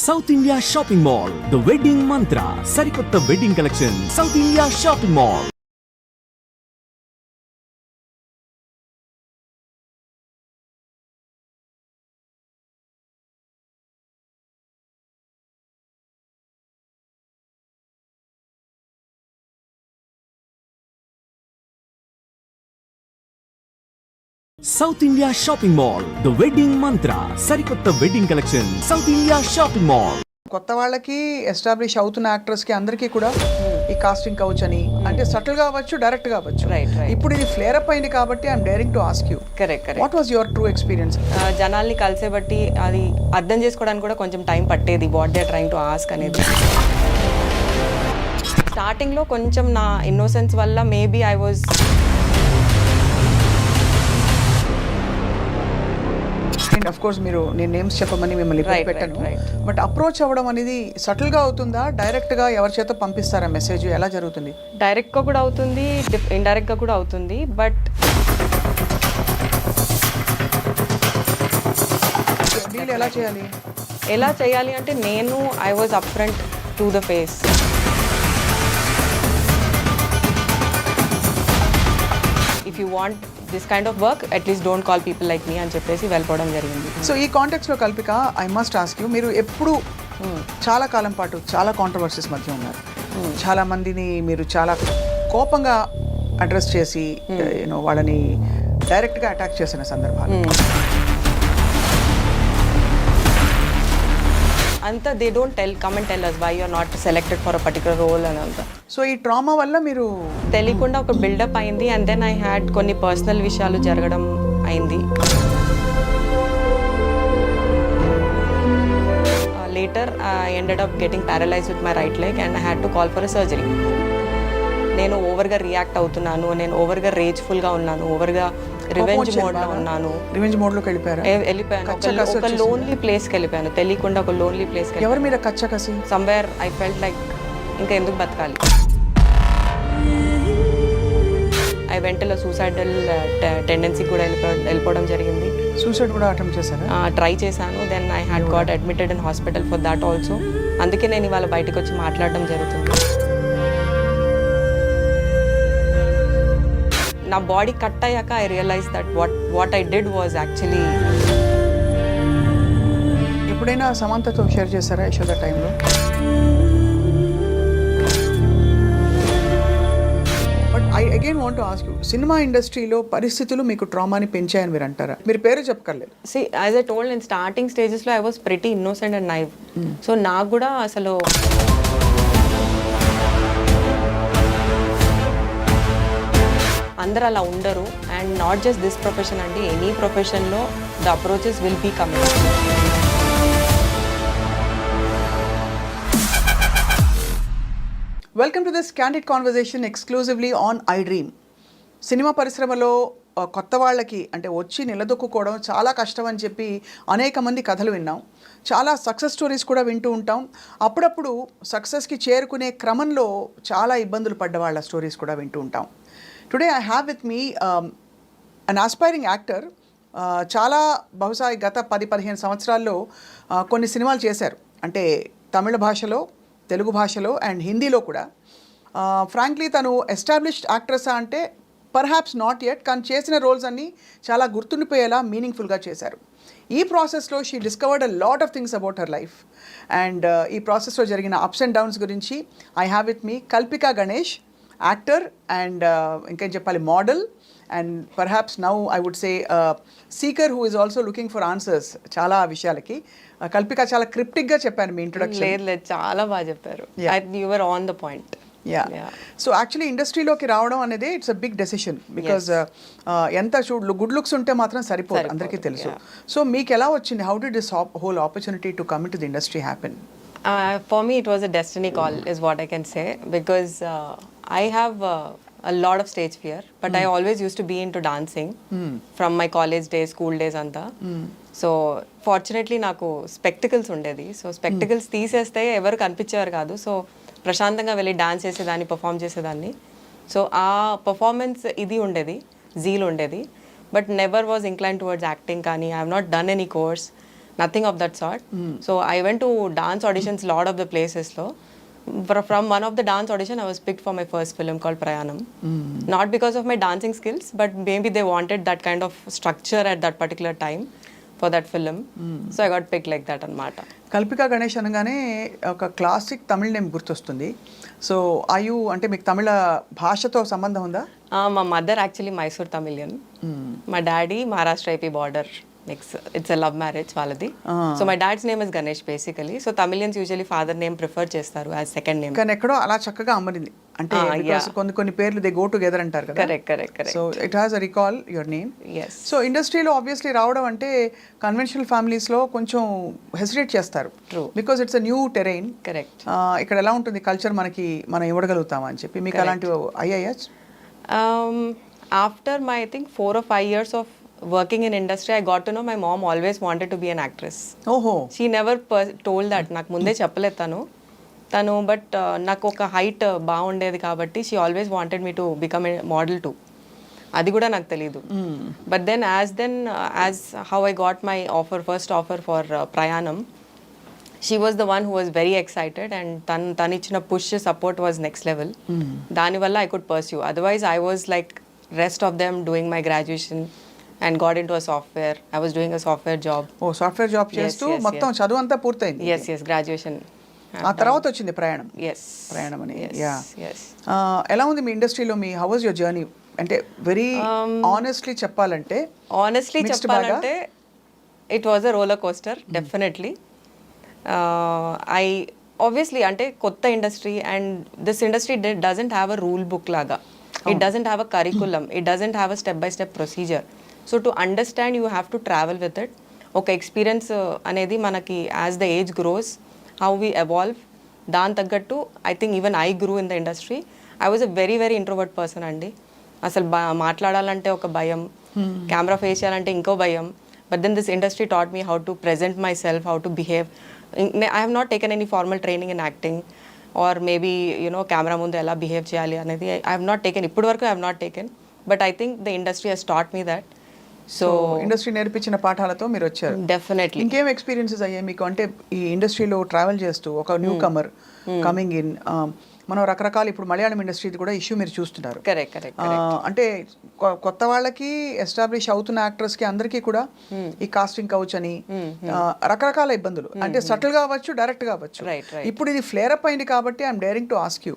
South India shopping mall the wedding మంత్ర సరికొత్త wedding collection south India shopping mall. South India shopping mall the wedding మంత్ర సరికొత్త wedding collection south India shopping mall. కొత్త వాళ్ళకి establish అవుతున్న యాక్టర్స్కి అందరికీ కూడా ఈ casting couch అని అంటే సటిల్ కావచ్చు, డైరెక్ట్ కావచ్చు. ఇప్పుడు ఇది ఫ్లేర్ అప్ అయింది కాబట్టి I'm daring to ask you. Correct. What was your true experience? జనాల్ని కలిసే బట్టి అది అర్థం చేసుకోవడానికి కూడా కొంచెం టైం పట్టేది, what they are trying to ask అనేది. స్టార్టింగ్లో కొంచెం నా ఇన్నోసెన్స్ వల్ల maybe I was and of course మీరు నేను నేమ్స్ చెప్పమని మిమ్మల్ని పెట్టాను, బట్ అప్రోచ్ అవ్వడం అనేది సటిల్ గా అవుతుందా, డైరెక్ట్ గా ఎవరి చేత పంపిస్తారా మెసేజ్, ఎలా జరుగుతుంది? డైరెక్ట్ గా కూడా అవుతుంది, ఇండైరెక్ట్ గా కూడా అవుతుంది. బట్ డీల్ ఎలా చేయాలి అంటే నేను I was up front to the face. If you want this kind of work at least don't call people like me అని చెప్పేసి వెళ్ళిపోవడం జరిగింది. సో ఈ కాంటెక్స్లో Kalpika, I must ask you, మీరు ఎప్పుడు చాలా కాలం పాటు చాలా కాంట్రవర్సీస్ మధ్య ఉన్నారు. చాలా మందిని మీరు చాలా కోపంగా అడ్రస్ చేసి యూనో వాళ్ళని డైరెక్ట్గా అటాక్ చేసిన సందర్భాలు అంతా they don't come and tell us why you are not selected for a particular role అని అంతా. సో ఈ ట్రామా వల్ల మీరు తెలియకుండా ఒక బిల్డప్ అయింది, అండ్ దెన్ ఐ హ్యాడ్ కొన్ని పర్సనల్ విషయాలు జరగడం అయింది. Later I ended up getting paralyse with my right leg and I had to call for a surgery. నేను ఓవర్గా రియాక్ట్ అవుతున్నాను, నేను ఓవర్గా రేజ్ఫుల్గా ఉన్నాను, ఓవర్గా రివెంజ్ మోడ్లో ఉన్నాను. రివెంజ్ మోడ్లోకి వెళ్ళిపోయాను. ఒక లోన్లీ ప్లేస్కి వెళ్ళిపోయాను, తెలియకుండా ఒక లోన్లీ ప్లేస్కి. ఎవరి మీద కసి? సమ్వేర్ ఐ ఫెల్ట్ లైక్ ఇంకా ఎందుకు బతకాలి. ఐ వెంటలో సూసైడల్ టెండెన్సీ కూడా వెళ్ళిపోవడం జరిగింది. సూసైడ్ కూడా అటెంప్ట్ చేశాను, ట్రై చేశాను. Then I had got admitted in hospital for that also. అందుకే నేను ఇవాళ బయటకు వచ్చి మాట్లాడడం జరుగుతుంది. నా బాడీ కట్ అయ్యాక I realise that what I did was actually. ఎప్పుడైనా సమంతతో షేర్ చేశారా Yashoda time? But I again want to ask you, cinema ఇండస్ట్రీలో పరిస్థితులు మీకు ట్రామాని పెంచాయని మీరు అంటారా? మీరు పేరు చెప్పకలేదు. See as I told in starting స్టేజెస్లో I was pretty innocent and naive. So నాకు కూడా అసలు అందరూ అలా ఉండరు. And not just this profession అండి, ఎనీ ప్రొఫెషన్లో the approaches will be coming. Welcome to this candid conversation exclusively on I dream. Cinema పరిశ్రమలో కొత్త వాళ్ళకి అంటే వచ్చి నిలదొక్కుకోవడం చాలా కష్టం అని చెప్పి అనేక మంది కథలు విన్నాం. చాలా సక్సెస్ స్టోరీస్ కూడా వింటూ ఉంటాం. అప్పుడప్పుడు సక్సెస్కి చేరుకునే క్రమంలో చాలా ఇబ్బందులు పడ్డ వాళ్ళ స్టోరీస్ కూడా వింటూ ఉంటాం. Today I have with me an aspiring actor. చాలా బహుశా గత 10-15 సంవత్సరాల్లో కొన్ని సినిమాలు చేశారు, అంటే తమిళ భాషలో, తెలుగు భాషలో అండ్ హిందీలో కూడా. ఫ్రాంక్లీ తను ఎస్టాబ్లిష్డ్ యాక్ట్రెస్ అంటే పర్హాప్స్ నాట్ యెట్, కానీ చేసిన రోల్స్ అన్నీ చాలా గుర్తుండిపోయేలా మీనింగ్ఫుల్గా చేశారు. ఈ ప్రాసెస్లో she discovered a lot of things about her life. And ఈ ప్రాసెస్లో జరిగిన అప్స్ అండ్ డౌన్స్ గురించి I have with me Kalpika Ganesh, actor and ఇంకేం చెప్పాలి, model, and perhaps now I would say seeker who is also looking for answers చాలా విషయాలకి. కల్పిక, చాలా క్రిప్టిక్గా చెప్పాను మీ ఇంట్రొడక్షన్. లేదు, చాలా బాగా చెప్పారు. You were on the point. So actually ఇండస్ట్రీలోకి రావడం అనేది it's a big decision, because ఎంత గుడ్ లుక్స్ ఉంటే మాత్రం సరిపోదు, అందరికీ తెలుసు. సో మీకు ఎలా వచ్చింది? How did this whole opportunity to come to the industry happen? For me it was a destiny call is what I can say, because I have a lot of stage fear, but I always used to be into dancing from my college days, school days anta. So fortunately నాకు spectacles ఉండేది. So spectacles తీసేస్తే ఎవరు కనిపించేవారు కాదు. So ప్రశాంతంగా వెళ్ళి dance చేసేదాన్ని, perform చేసేదాన్ని. So ఆ పర్ఫార్మెన్స్ ఇది ఉండేది, జీల్ ఉండేది. But never was incline towards acting కానీ I have not done any course. nothing of that sort. So I went to dance auditions lot of the places lo. From one of the dance audition I was picked for my first film called Prayanam. Not because of my dancing skills, but maybe they wanted that kind of structure at that particular time for that film. So I got picked like that anamata. Kalpika Ganesh అనగానే ఒక classic తమిళ name గుర్తొస్తుంది. So ఆయు అంటే మీకు తమిళ భాషతో సంబంధం ఉందా? మా మదర్ యాక్చువల్లీ మైసూర్ తమిళియన్, మా daddy Maharashtra IP border mix. It's a love marriage వాళ్ళది. So my dad's name is Ganesh basically. So Tamilians usually father name prefer చేస్తారు యాజ్ సెకండ్ నేమ్. కానీ ఎక్కడో అలా చక్కగా అమ్మరింది అంటే because కొన్ని పేర్లు దే గో టుగెదర్ అంటారు కదా. Correct. So it has a recall your name. Yes. So ఇండస్ట్రీలో ఆబ్వియస్లీ రావడం అంటే కన్వెన్షనల్ ఫ్యామిలీస్లో కొంచెం హెసిటేట్ చేస్తారు. True. Because it's a new terrain. Correct. ఇక్కడ ఎలా ఉంటుంది కల్చర్, మనకి మనం ఇవ్వగలుగుతామా అని చెప్పి మీకు అలాంటివి అయ్యాయా? After my I think 4 or 5 years of working in industry, I got to know my mom always wanted to be an actress. ఓహో. She never told that. నాకు ముందే చెప్పలేదు తను బట్ నాకు ఒక హైట్ బాగుండేది కాబట్టి she always wanted me to become a model too. అది కూడా నాకు తెలీదు. But as how I got my first offer for Prayanam, she was the one who was very excited and తను ఇచ్చిన push support was next level. దానివల్ల I could pursue. Otherwise I was like rest of them doing my graduation and got into a software. I was doing a software job. ఓ software job చేస్తూ మొత్తం చదువు అంతా పూర్తయింది. Yes, graduation. ఆ తర్వాత వచ్చింది ప్రయాణం. Yes. ప్రయాణం అని. Yes. ఎలా ఉంది మీ ఇండస్ట్రీలో? Me how was your journey? అంటే వెరీ ఆనెస్ట్లీ చెప్పాలంటే Honestly చెప్పాలంటే it was a roller coaster, definitely. I obviously అంటే కొత్త industry and this industry doesn't have a rule book laga. It doesn't have a curriculum. It doesn't have a step-by-step procedure. So to understand, you have to travel with it. ఒక experience అనేది మనకి as the age gross, how we evolve, దాని తగ్గట్టు I think even I grew in the industry. I was a very very introvert person అండి. అసలు మాట్లాడాలంటే ఒక భయం, కెమెరా ఫేస్ చేయాలంటే ఇంకో భయం. But then this industry taught me how to present myself, how to behave. I have not taken any formal training in acting or maybe camera ముందు ఎలా బిహేవ్ చేయాలి అనేది ఐ హ్యావ్ నాట్ టేకెన్. ఇప్పటి వరకు I have not taken. But I think the industry has taught me that. So industry నేర్పించిన పాఠాలతో మీరు వచ్చారు. డెఫినెట్లీ. ఇంకేం ఎక్స్పీరియన్సెస్ అయ్యాయి మీకు? అంటే ఈ ఇండస్ట్రీలో ట్రావెల్ చేస్తూ ఒక న్యూ కమర్ కమింగ్ ఇన్, మనం రకరకాల ఇప్పుడు మలయాళం ఇండస్ట్రీది కూడా ఇష్యూ మీరు చూస్తున్నారు. కరెక్ట్. అంటే కొత్త వాళ్ళకి, ఎస్టాబ్లిష్ అవుతున్న యాక్టర్స్కి అందరికీ కూడా ఈ కాస్టింగ్ కౌచ్ అని రకరకాల ఇబ్బందులు, అంటే సటిల్ గా అవ్వచ్చు, డైరెక్ట్ గా అవ్వచ్చు. ఇప్పుడు ఇది ఫ్లేర్ అప్ అయింది కాబట్టి I'm daring to ask you,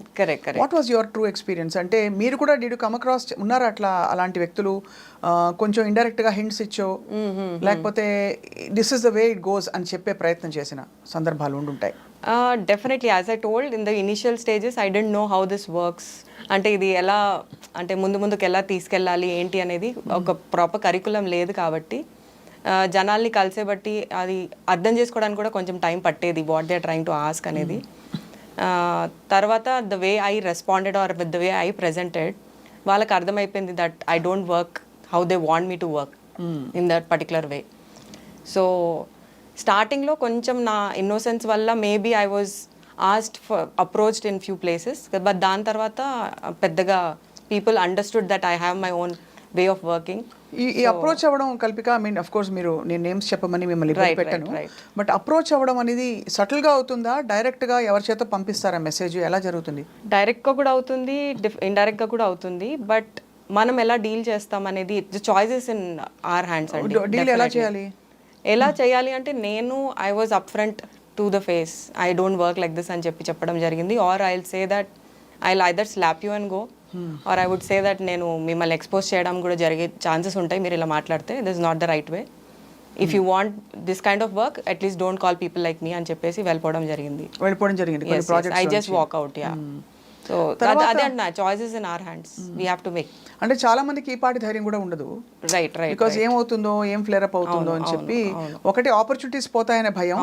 what was your true experience? అంటే మీరు కూడా డిడ్ యు కమ్ అక్రాస్ ఉన్నారా అట్లా అలాంటి వ్యక్తులు? కొంచెం ఇండైరెక్ట్ గా హింట్స్ ఇచ్చో, లేకపోతే this is the way it goes అని చెప్పే ప్రయత్నం చేసిన సందర్భాలు ఉండుంటాయి. Definitely. As I told in the initial stages I don't know how this works. అంటే ఇది ఎలా, అంటే ముందుకు ఎలా తీసుకెళ్ళాలి ఏంటి అనేది ఒక ప్రాపర్ కరికులం లేదు కాబట్టి జనాల్ని కలిసే బట్టి అది అర్థం చేసుకోవడానికి కూడా కొంచెం టైం పట్టేది, what they are trying to ask అనేది. తర్వాత the way I responded or with the way I presented, వాళ్ళకి అర్థమైపోయింది that I don't work how they want me to work in that particular way. So స్టార్టింగ్లో కొంచెం నా innocence వల్ల maybe I was asked for approached in few places, but దాని తర్వాత పెద్దగా people understood that I have my own way of working. ఈ approach అవ్వడం Kalpika, I mean of course మీరు నేను నేమ్స్ చెప్పమని మిమ్మల్ని పెట్టాను, బట్ అప్రోచ్ అవ్వడం అనేది సటిల్ గా అవుతుందా, డైరెక్ట్ గా ఎవరి చేత పంపిస్తారా మెసేజ్, ఎలా జరుగుతుంది? డైరెక్ట్ గా కూడా అవుతుంది, ఇండైరెక్ట్ గా కూడా అవుతుంది. బట్ మనం ఎలా డీల్ చేస్తాం అనేది చాయిసెస్ ఇన్ అవర్ హ్యాండ్స్ అండి. డీల్ ఎలా చేయాలి అంటే నేను I was up front to the face, I don't work like this అని చెప్పడం జరిగింది. Or I will say that I will either slap you and go, or I would say that నేను మిమ్మల్ని ఎక్స్పోజ్ చేయడం కూడా జరిగే ఛాన్సెస్ ఉంటాయి మీరు ఇలా మాట్లాడితే, this is not the right way. If you want this kind of work at least don't call people like me అని చెప్పేసి వెళ్ళిపోవడం జరిగింది. I just walk out. Yeah. So అదే అంటున్నా, choices in our hands, we have to make. అంటే చాలా మందికి ఈ పాటి ధైర్యం కూడా ఉండదు, రైట్ బికాజ్ ఏమవుతుందో, ఏం ఫ్లేర్ అప్ అవుతుందో అని చెప్పి, ఒకటి ఆపర్చునిటీస్ పోతాయనే భయం,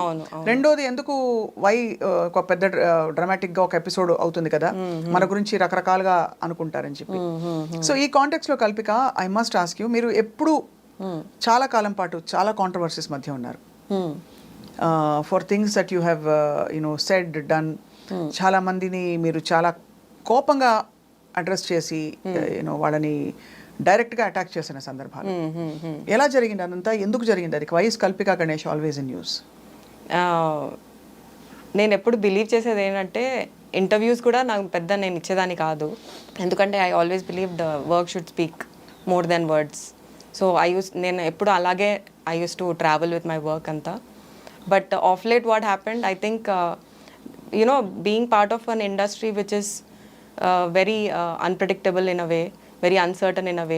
రెండోది ఎందుకు ఒక పెద్ద డ్రామాటిక్ గా ఒక ఎపిసోడ్ అవుతుంది కదా, మన గురించి రకరకాలుగా అనుకుంటారని చెప్పి. సో ఈ కాంటెక్స్ట్ లో Kalpika, I must ask you, మీరు ఎప్పుడు చాలా కాలం పాటు చాలా కాంట్రవర్సీస్ మధ్య ఉన్నారు, for things that you have said done. చాలా మందిని మీరు చాలా కోపంగా అడ్రస్ చేసి వాళ్ళని డైరెక్ట్గా అటాక్ చేసిన సందర్భాలు ఎలా జరిగింది అదంతా, ఎందుకు జరిగింది అది? YS Kalpika Ganesh always in news. నేను ఎప్పుడు బిలీవ్ చేసేది ఏంటంటే ఇంటర్వ్యూస్ కూడా నాకు పెద్ద నేను ఇచ్చేదాన్ని కాదు, ఎందుకంటే I always believe the work should speak more than words. So నేను ఎప్పుడు అలాగే I use to travel with my work అంతా. But of late what happened, I think you know being part of an industry which is very unpredictable in a way, very uncertain in a way.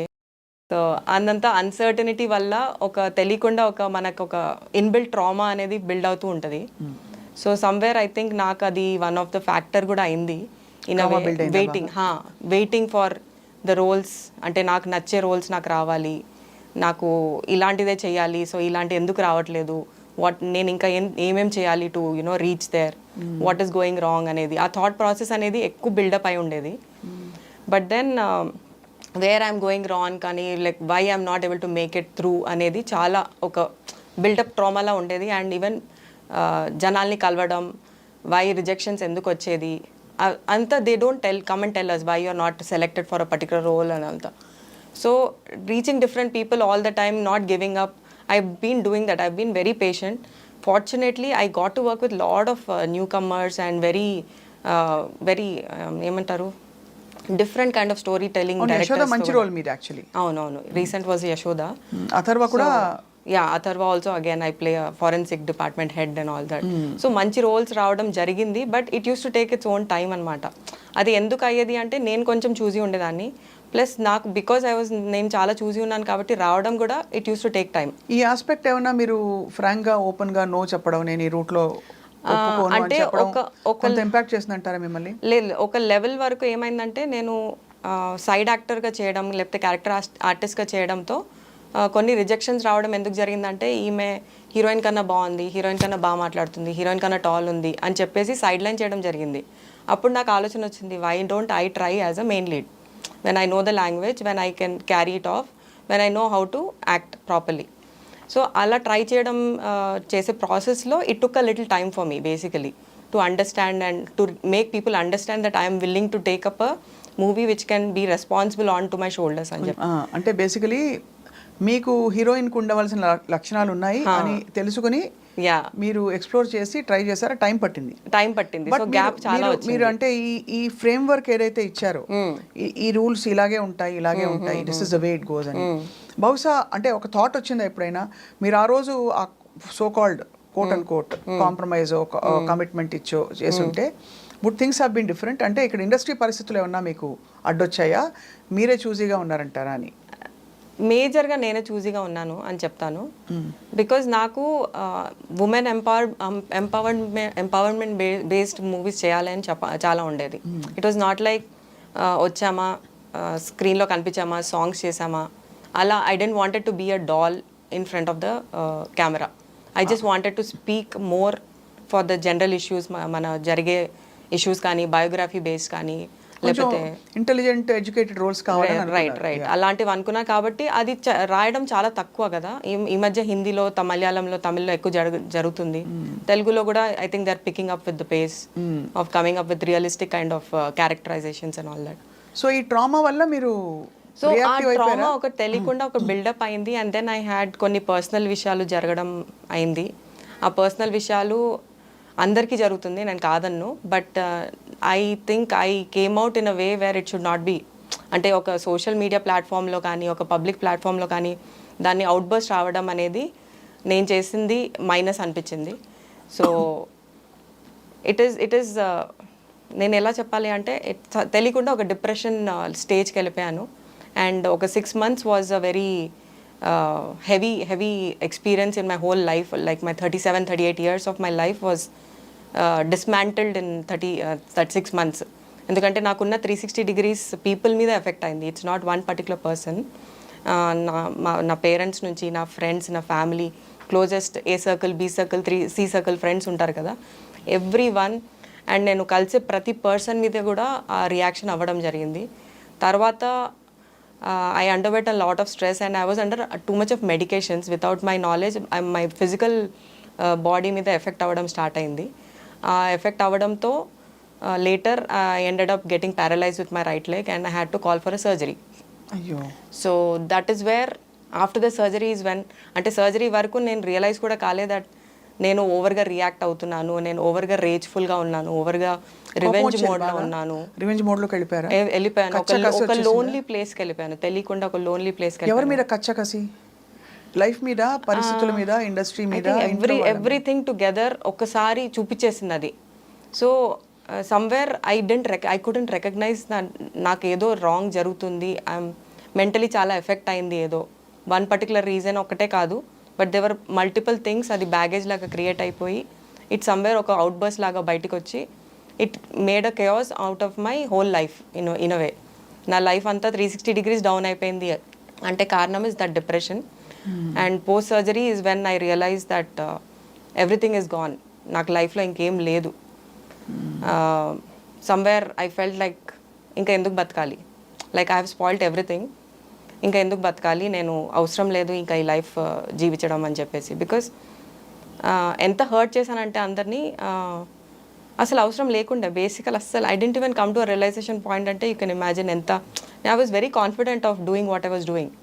So అందంతా uncertainty వల్ల ఒక తెలియకుండా మనకు ఒక inbuilt trauma అనేది build అవుతూ ఉంటుంది. సో సమ్వేర్ ఐ థింక్ నాకు అది వన్ ఆఫ్ ద ఫ్యాక్టర్ కూడా అయింది in a waiting for the roles. అంటే నాకు నచ్చే రోల్స్ నాకు రావాలి, నాకు ఇలాంటిదే చేయాలి, సో ఇలాంటి ఎందుకు రావట్లేదు, నేను ఇంకా ఏమేం చేయాలి to you know reach there, what is going wrong అనేది ఆ థాట్ ప్రాసెస్ అనేది ఎక్కువ బిల్డప్ అయి ఉండేది. But then where I'm going wrong కానీ like why I'm not able to make it through అనేది చాలా ఒక బిల్డప్ ట్రామాలా ఉండేది. అండ్ ఈవెన్ జనాల్ని కలవడం, వై రిజెక్షన్స్ ఎందుకు వచ్చేది అంతా, they don't come and tell us why you are not selected for a particular role అని అంతా. So reaching different people all the time, not giving up, I've been doing that. I've been very patient. Fortunately, I got to work with a lot of newcomers and very ఏమంటారు different kind of story telling directors. మంచి role మీద actually. అవునవును, recent was Yashoda. Atharva కూడా. Atharva also again I play forensic department head and all that. So మంచి roles రావడం జరిగింది. But it use to take its own time అనమాట. అది ఎందుకు అయ్యేది అంటే నేను కొంచెం చూసి ఉండేదాన్ని, ప్లస్ నాకు బికాజ్ నేను చాలా చూసి ఉన్నాను కాబట్టి రావడం కూడా it use to take time. ఈ ఆస్పెక్ట్ ఏమన్నా మీరు ఫ్రాంక్గా ఓపెన్గా నో చెప్పడం, నేను ఈ రూట్లో అంటే కొంత ఇంపాక్ట్ చేసిందంటారా మిమ్మల్ని? లేదు, ఒక లెవెల్ వరకు ఏమైందంటే నేను సైడ్ యాక్టర్గా చేయడం లేకపోతే క్యారెక్టర్ ఆర్టిస్ట్గా చేయడంతో కొన్ని రిజెక్షన్స్ రావడం ఎందుకు జరిగిందంటే ఈమె హీరోయిన్ కన్నా బాగుంది, హీరోయిన్ కన్నా బాగా మాట్లాడుతుంది, హీరోయిన్ కన్నా టాల్ ఉంది అని చెప్పేసి సైడ్ లైన్ చేయడం జరిగింది. అప్పుడు నాకు ఆలోచన వచ్చింది, why don't I try as a main lead when I know the language, when I can carry it off, when I know how to act properly. So అలా ట్రై చేయడం చేసే ప్రాసెస్లో it took a little time for me basically to understand and to make people understand that I am willing to take up a movie which can be responsible onto my shoulders అని చెప్పి. అంటే basically మీకు హీరోయిన్కి ఉండవలసిన లక్షణాలు ఉన్నాయి అని తెలుసుకుని మీరు ఎక్స్ప్లోర్ చేసి ట్రై చేశారా? టైం పట్టింది. సో గ్యాప్ చాలా వచ్చింది. మీరు అంటే ఈ ఫ్రేమ్ వర్క్ ఏదైతే ఇచ్చారో, ఈ రూల్స్ ఇలాగే ఉంటాయి this is the way it goes అని బహుశా అంటే ఒక థాట్ వచ్చిందా ఎప్పుడైనా? మీరు ఆ రోజు ఆ so called quote and quote compromise commitment చేస్తుంటే but things have been different. అంటే ఇక్కడ ఇండస్ట్రీ పరిస్థితులు ఏమన్నా మీకు అడ్డొచ్చాయా, మీరే చూజీగా ఉన్నారంటారా అని? మేజర్గా నేనే చూజీగా ఉన్నాను అని చెప్తాను. బికాజ్ నాకు ఉమెన్ ఎంపవర్మెంట్ బేస్డ్ మూవీస్ చేయాలి అని చాలా ఉండేది. ఇట్ వాజ్ నాట్ లైక్ వచ్చామా స్క్రీన్లో కనిపించామా సాంగ్స్ చేసామా అలా. I don't wanted to be a doll in front of the camera. I just wanted to speak more for the general issues, మన జరిగే ఇష్యూస్ కానీ బయోగ్రఫీ బేస్డ్ కానీ లేకపోతే ఇంటెలిజెంట్ ఎడ్యుకేటెడ్ రోల్స్ కావాలి. రైట్ అలాంటివి అనుకున్నా. కాబట్టి అది రాయడం చాలా తక్కువ కదా. ఈ మధ్య హిందీలో మలయాళంలో తమిళ్లో ఎక్కువ జరుగుతుంది. తెలుగులో కూడా I think they are picking up with the pace of coming up with realistic kind of characterisations and all that. So ఈ ట్రామా వల్ల మీరు సో ఆ ట్రామా ఒక తెలియకుండా ఒక బిల్డప్ అయింది. అండ్ దెన్ ఐ హ్యాడ్ కొన్ని పర్సనల్ విషయాలు జరగడం అయింది. ఆ పర్సనల్ విషయాలు అందరికీ జరుగుతుంది, నేను కాదన్ను. But I think I came out in a way where it should not be. అంటే ఒక సోషల్ మీడియా ప్లాట్ఫామ్లో కానీ ఒక పబ్లిక్ ప్లాట్ఫామ్లో కానీ దాన్ని అవుట్బర్స్ట్ రావడం అనేది నేను చేసింది మైనస్ అనిపించింది. సో ఇట్ ఈస్ నేను ఎలా చెప్పాలి అంటే తెలియకుండా ఒక డిప్రెషన్ స్టేజ్కి వెళ్ళిపోయాను. అండ్ ఒక 6 months was a very heavy experience in my whole life. Like my 37-38 years of my life was dismantled in 36 months. ఎందుకంటే నాకున్న 360 degrees పీపుల్ మీద ఎఫెక్ట్ అయింది. It's not one particular person. నా పేరెంట్స్ నుంచి, నా ఫ్రెండ్స్, నా family, closest A circle, B circle, C circle friends ఉంటారు కదా, ఎవ్రీ వన్. అండ్ నేను కలిసే ప్రతి పర్సన్ మీద కూడా ఆ రియాక్షన్ అవ్వడం జరిగింది. తర్వాత I underwent a lot of stress and I was under too much of medications without my knowledge. My physical body మీద ఎఫెక్ట్ అవ్వడం స్టార్ట్ అయింది. ఆ ఎఫెక్ట్ అవ్వడంతో later I ended up getting paralyzed with my right leg and I had to call for a surgery. అయ్యో. So that is where after the surgery is when, అంటే surgery వరకు నేను realise కూడా కాలేదు that నేను ఓవర్గా react అవుతున్నాను, నేను ఓవర్గా రేజ్ఫుల్గా ఉన్నాను, ఓవర్గా రివెంజ్ మోడ్లో ఉన్నాను. రివెంజ్ మోడ్లోకి వెళ్ళిపోయారా? వెళ్ళిపోయాను, ఒక లోన్లీ ప్లేస్కి వెళ్ళిపోయాను, తెలియకుండా ఒక లోన్లీ ప్లేస్కి. ఎవరి మీద కచ్చకసి? లైఫ్ మీద, పరిస్థితుల మీద, ఇండస్ట్రీ మీద, ఎవ్రీథింగ్ టుగెదర్ ఒక్కసారి చూపించేసింది అది. So somewhere I couldn't recognise నాకు ఏదో రాంగ్ జరుగుతుంది, ఐఎమ్ మెంటలీ చాలా ఎఫెక్ట్ అయింది ఏదో. వన్ పర్టికులర్ రీజన్ ఒకటే కాదు, బట్ దేవర్ మల్టిపుల్ థింగ్స్. అది బ్యాగేజ్ లాగా క్రియేట్ అయిపోయి ఇట్ సమ్వేర్ ఒక అవుట్ బస్ లాగా బయటకు వచ్చి it made a chaos out of my whole life in a way. నా లైఫ్ అంతా 360 degrees డౌన్ అయిపోయింది. అంటే కారణం is that depression. And post surgery is when I realise that everything is gone. నాకు లైఫ్లో ఇంకేం లేదు. సమ్వేర్ ఐ ఫెల్ట్ లైక్ ఇంకా ఎందుకు బతకాలి, like I have spoiled everything, ఇంకా ఎందుకు బతకాలి, నేను అవసరం లేదు ఇంకా ఈ లైఫ్ జీవించడం అని చెప్పేసి. బికాస్ ఎంత హర్ట్ చేశానంటే అందరినీ, అసలు అవసరం లేకుండే బేసికల్. అస్సలు I didn't even come to a realisation point. అంటే యూ కెన్ ఇమాజిన్ ఎంత I was very confident of doing what I was doing.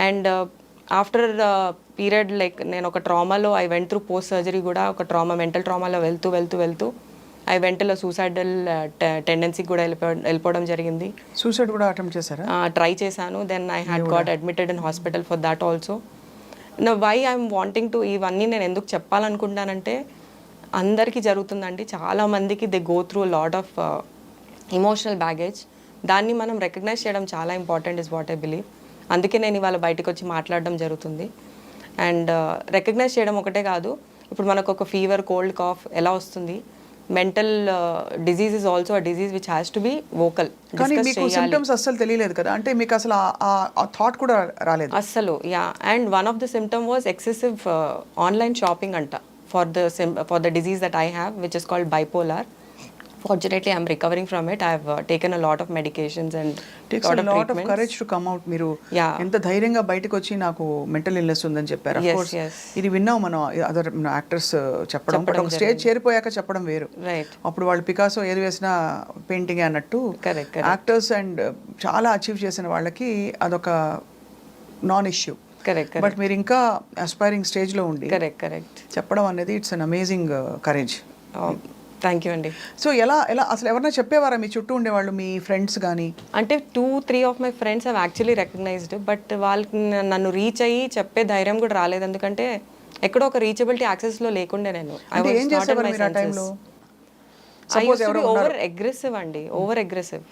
And after period like నేను ఒక ట్రామాలో I went through post surgery కూడా ఒక mental ట్రామాలో వెళ్తూ I వెంటలో suicidal టెండెన్సీకి కూడా వెళ్ళిపోవడం జరిగింది. సూసైడ్ కూడా అటెంప్ట్ చేశారా? ట్రై చేశాను. Then I had got admitted in hospital for that also. Why I'm wanting to ఇవన్నీ నేను ఎందుకు చెప్పాలనుకుంటానంటే అందరికీ జరుగుతుందండి, చాలామందికి they go through lot of emotional baggage. దాన్ని మనం రికగ్నైజ్ చేయడం చాలా important is what I believe. అందుకే నేను ఇవాళ బయటకు వచ్చి మాట్లాడడం జరుగుతుంది. అండ్ రికగ్నైజ్ చేయడం ఒకటే కాదు, ఇప్పుడు మనకు ఒక ఫీవర్, కోల్డ్, కాఫ్ ఎలా వస్తుంది, mental disease is also a disease which has to be vocal. కానీ మీకు సిమ్టమ్స్ అస్సలు తెలియలేదు కదా, అంటే మీకు అసలు ఆ థాట్ కూడా రాలేదు అస్సలు. Yeah, and one of the symptom was excessive online shopping అంట for the disease that I have, which is called bipolar. Fortunately, I'm recovering from it. I've taken a lot of medications and takes a lot of courage to come out. మీరు ఎంత ధైర్యంగా బయటకు వచ్చి నాకు mental illness ఉందని చెప్పారు. Of course ఇది విన్నాం మనం అదర్ యాక్టర్స్ చెప్పడం, బట్ ఒక స్టేజ్ చేరిపోయాక చెప్పడం వేరు. అప్పుడు వాళ్ళు పికాసో ఏది వేసినా పెయింటింగ్ అన్నట్టు యాక్టర్స్ అండ్ చాలా అచీవ్ చేసిన వాళ్ళకి అదొక నాన్ ఇష్యూ. బట్ మీరు ఇంకా అస్పైరింగ్ స్టేజ్లో ఉండి చెప్పడం అనేది it's an amazing courage. Thank you అండి. సో ఎలా అసలు ఎవరైనా చెప్పేవారా మీ చుట్టూ ఉండేవాళ్ళు, మీ ఫ్రెండ్స్ కానీ? అంటే 2-3 of my friends have actually recognised, but వాళ్ళకి నన్ను రీచ్ అయ్యి చెప్పే ధైర్యం కూడా రాలేదు. ఎందుకంటే ఎక్కడో ఒక రీచబిలిటీ యాక్సెస్లో లేకుండే నేను. ఓవర్ అగ్రెసివ్ అండి, ఓవర్ అగ్రెసివ్.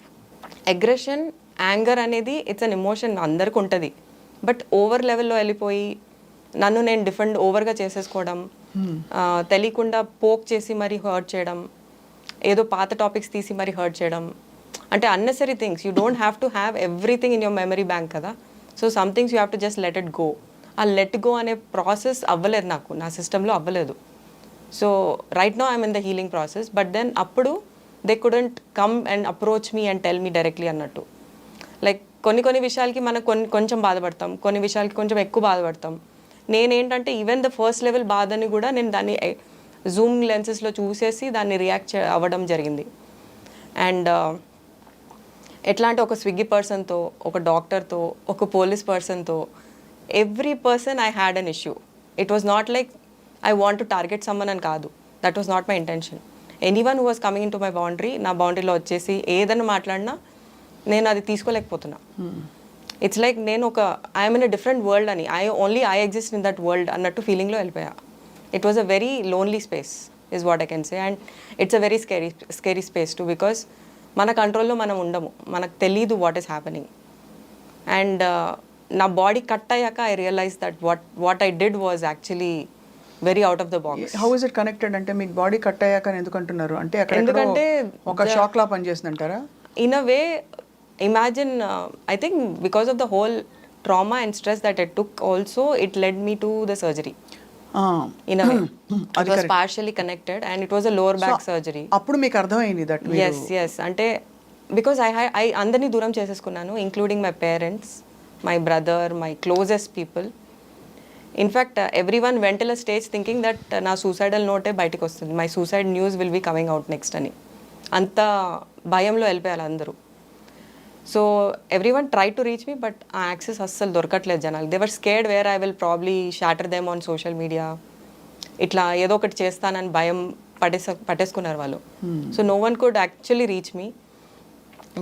అగ్రెషన్, యాంగర్ అనేది ఇట్స్ అన్ ఎమోషన్, అందరికి ఉంటుంది. బట్ ఓవర్ లెవెల్లో వెళ్ళిపోయి నన్ను నేను ఓవర్గా చేసేసుకోవడం, తెలియకుండా పోక్ చేసి మరీ హర్ట్ చేయడం, ఏదో పాత టాపిక్స్ తీసి మరీ హర్ట్ చేయడం, అంటే unnecessary things. You don't have to have everything in your memory bank కదా. So some things you have to just let it go. ఆ లెట్ గో అనే ప్రాసెస్ అవ్వలేదు నాకు, నా సిస్టంలో అవ్వలేదు. So right now I'm in the healing process. But then అప్పుడు they couldn't come and approach me and tell me directly అన్నట్టు. Like కొన్ని విషయాలకి మనం కొంచెం బాధపడతాం, కొన్ని విషయాలకి కొంచెం ఎక్కువ బాధపడతాం. నేనేంటంటే ఈవెన్ ద ఫస్ట్ లెవెల్ బాధని కూడా నేను దాన్ని జూమ్ లెన్సెస్లో చూసేసి దాన్ని రియాక్ట్ అవ్వడం జరిగింది. అండ్ ఎట్లా అంటే ఒక స్విగ్గీ పర్సన్తో, ఒక డాక్టర్తో, ఒక పోలీస్ పర్సన్తో, every person I had an issue. It was not like I want to target someone అని కాదు, that was not my intention. Anyone who was coming in to my boundary, నా బౌండరీలో వచ్చేసి ఏదైనా మాట్లాడినా నేను అది తీసుకోలేకపోతున్నా. ఇట్స్ లైక్ నేను I'm in a different world అని, I exist in that world అన్నట్టు ఫీలింగ్లో వెళ్ళిపోయా. It was a very lonely space is what I can say. And it's a very scary space to, because మన కంట్రోల్లో మనం ఉండము, మనకు తెలీదు వాట్ ఈస్ హ్యాపెనింగ్. అండ్ నా బాడీ కట్ అయ్యాక I realise that what I did was actually very out of the box. How is it connected? అంటే మీకు బాడీ కట్ అయ్యాక ఎందుకు అంటున్నారు? అంటే ఎందుకంటే ఒక షాక్ లా పనిచేస్తుందంటారా? In a way, imagine I think because of the whole trauma and stress that I took also, it led me to the surgery in a way. It was partially connected and it was a lower back surgery. appudu meeku ardhamaindi that yes ante because I andarni dooram cheseskunnanu, including my parents, my brother, my closest people. In fact, everyone went till a stage thinking that na suicidal note బయటికి వస్తుంది, my suicide news will be coming out next ani anta భయంలో వెళ్ళిపోయారు అందరూ. So everyone try to reach me, but ఆ access అస్సలు దొరకట్లేదు జనాలు. They were scared where I will probably shatter them on social media. ఇట్లా ఏదో ఒకటి చేస్తానని భయం పట్టేసుకున్నారు వాళ్ళు. So no one could actually reach me.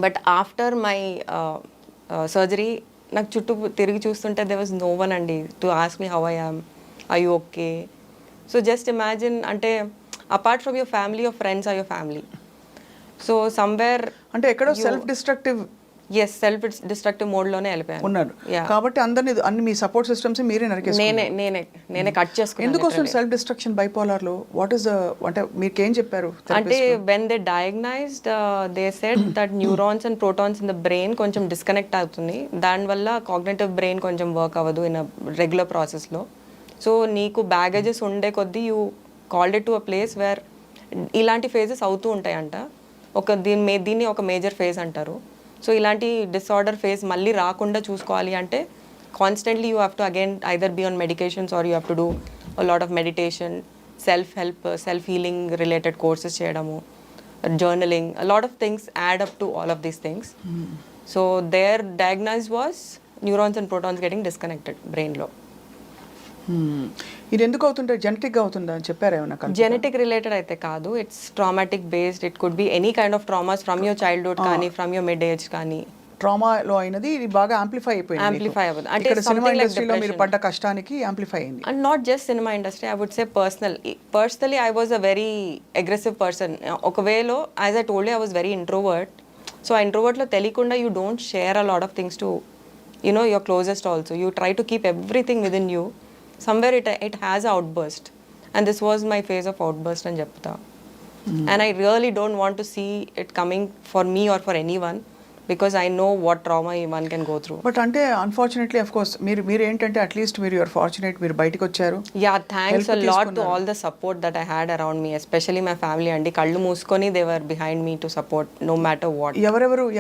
But after my surgery నాకు చుట్టూ తిరిగి చూస్తుంటే దే వాజ్ నో వన్ అండి to ask me how I am, I you okay. So just imagine, అంటే apart from your family, your friends are your family. So somewhere అంటే ఎక్కడో self destructive yes, self destructive మోడ్లోనే వెళ్ళిపోయాను. ఉన్నారు Yeah. కాబట్టి అన్ని మీ support systems మీరే నరికేసుకున్నారు. నేనే కట్ చేసుకున్నాను. ఎందుకు వస్తుంది సెల్ఫ్ డిస్ట్రక్షన్ బైపోలార్ లో? వాట్ ఈస్ అంటే మీకేం చెప్పారు? అంటే when they డయాగ్నైజ్డ్ they said that neurons and protons in the brain కొంచెం డిస్కనెక్ట్ అవుతుంది, దానివల్ల కాగ్నిటివ్ బ్రెయిన్ కొంచెం వర్క్ అవ్వదు ఇన్ రెగ్యులర్ ప్రాసెస్లో. సో నీకు బ్యాగేజెస్ ఉండే కొద్దీ you called it to a place where ఇలాంటి ఫేజెస్ అవుతూ ఉంటాయంట. దీన్ని ఒక మేజర్ ఫేజ్ అంటారు. సో ఇలాంటి డిసార్డర్ ఫేజ్ మళ్ళీ రాకుండా చూసుకోవాలి అంటే constantly you have to again either be on medications or you have to do a lot of meditation, self help, self healing related courses చేయడము, journaling, a lot of things add up to all of these things. So their diagnosis was neurons and protons getting disconnected brain లో. ఇది ఎందుకు అవుతుంటే genetic గా అవుతుందా అని చెప్పారు ఏమన్నా? జెనెటిక్ రిలేటెడ్ అయితే కాదు, it's traumatic based. It could be any kind of traumas from your childhood కానీ ఫ్రమ్ యువర్ మిడ్ ఏజ్ కానీ. ట్రామాలో అయినది ఇది బాగా యాంప్లిఫై అయిపోయింది. యాంప్లిఫై అవ్వదు అంటే ఇక్కడ సినిమా ఇండస్ట్రీలో మీరు పడ్డ కష్టానికి యాంప్లిఫై అయింది. And not just cinema industry, I would say personally I was a very aggressive person. ఒక వేలో as I told I was very introvert. So ఆ ఇంట్రోవర్ట్లో తెలియకుండా you don't share a lot of things to your closest also. You try to keep everything within you. somewhere it has a outburst, and this was my phase of outburst and chepta. And I really don't want to see it coming for me or for anyone, because I know what trauma one can go through. But అంటే unfortunately of course మీరు ఏంటంటే at least మీరు your fortunate, మీరు బయటకు వచ్చారు. Yeah, thanks a lot to all the support that I had around me, especially my family. అండి కళ్ళు మూసుకొని they were behind me to support no matter what.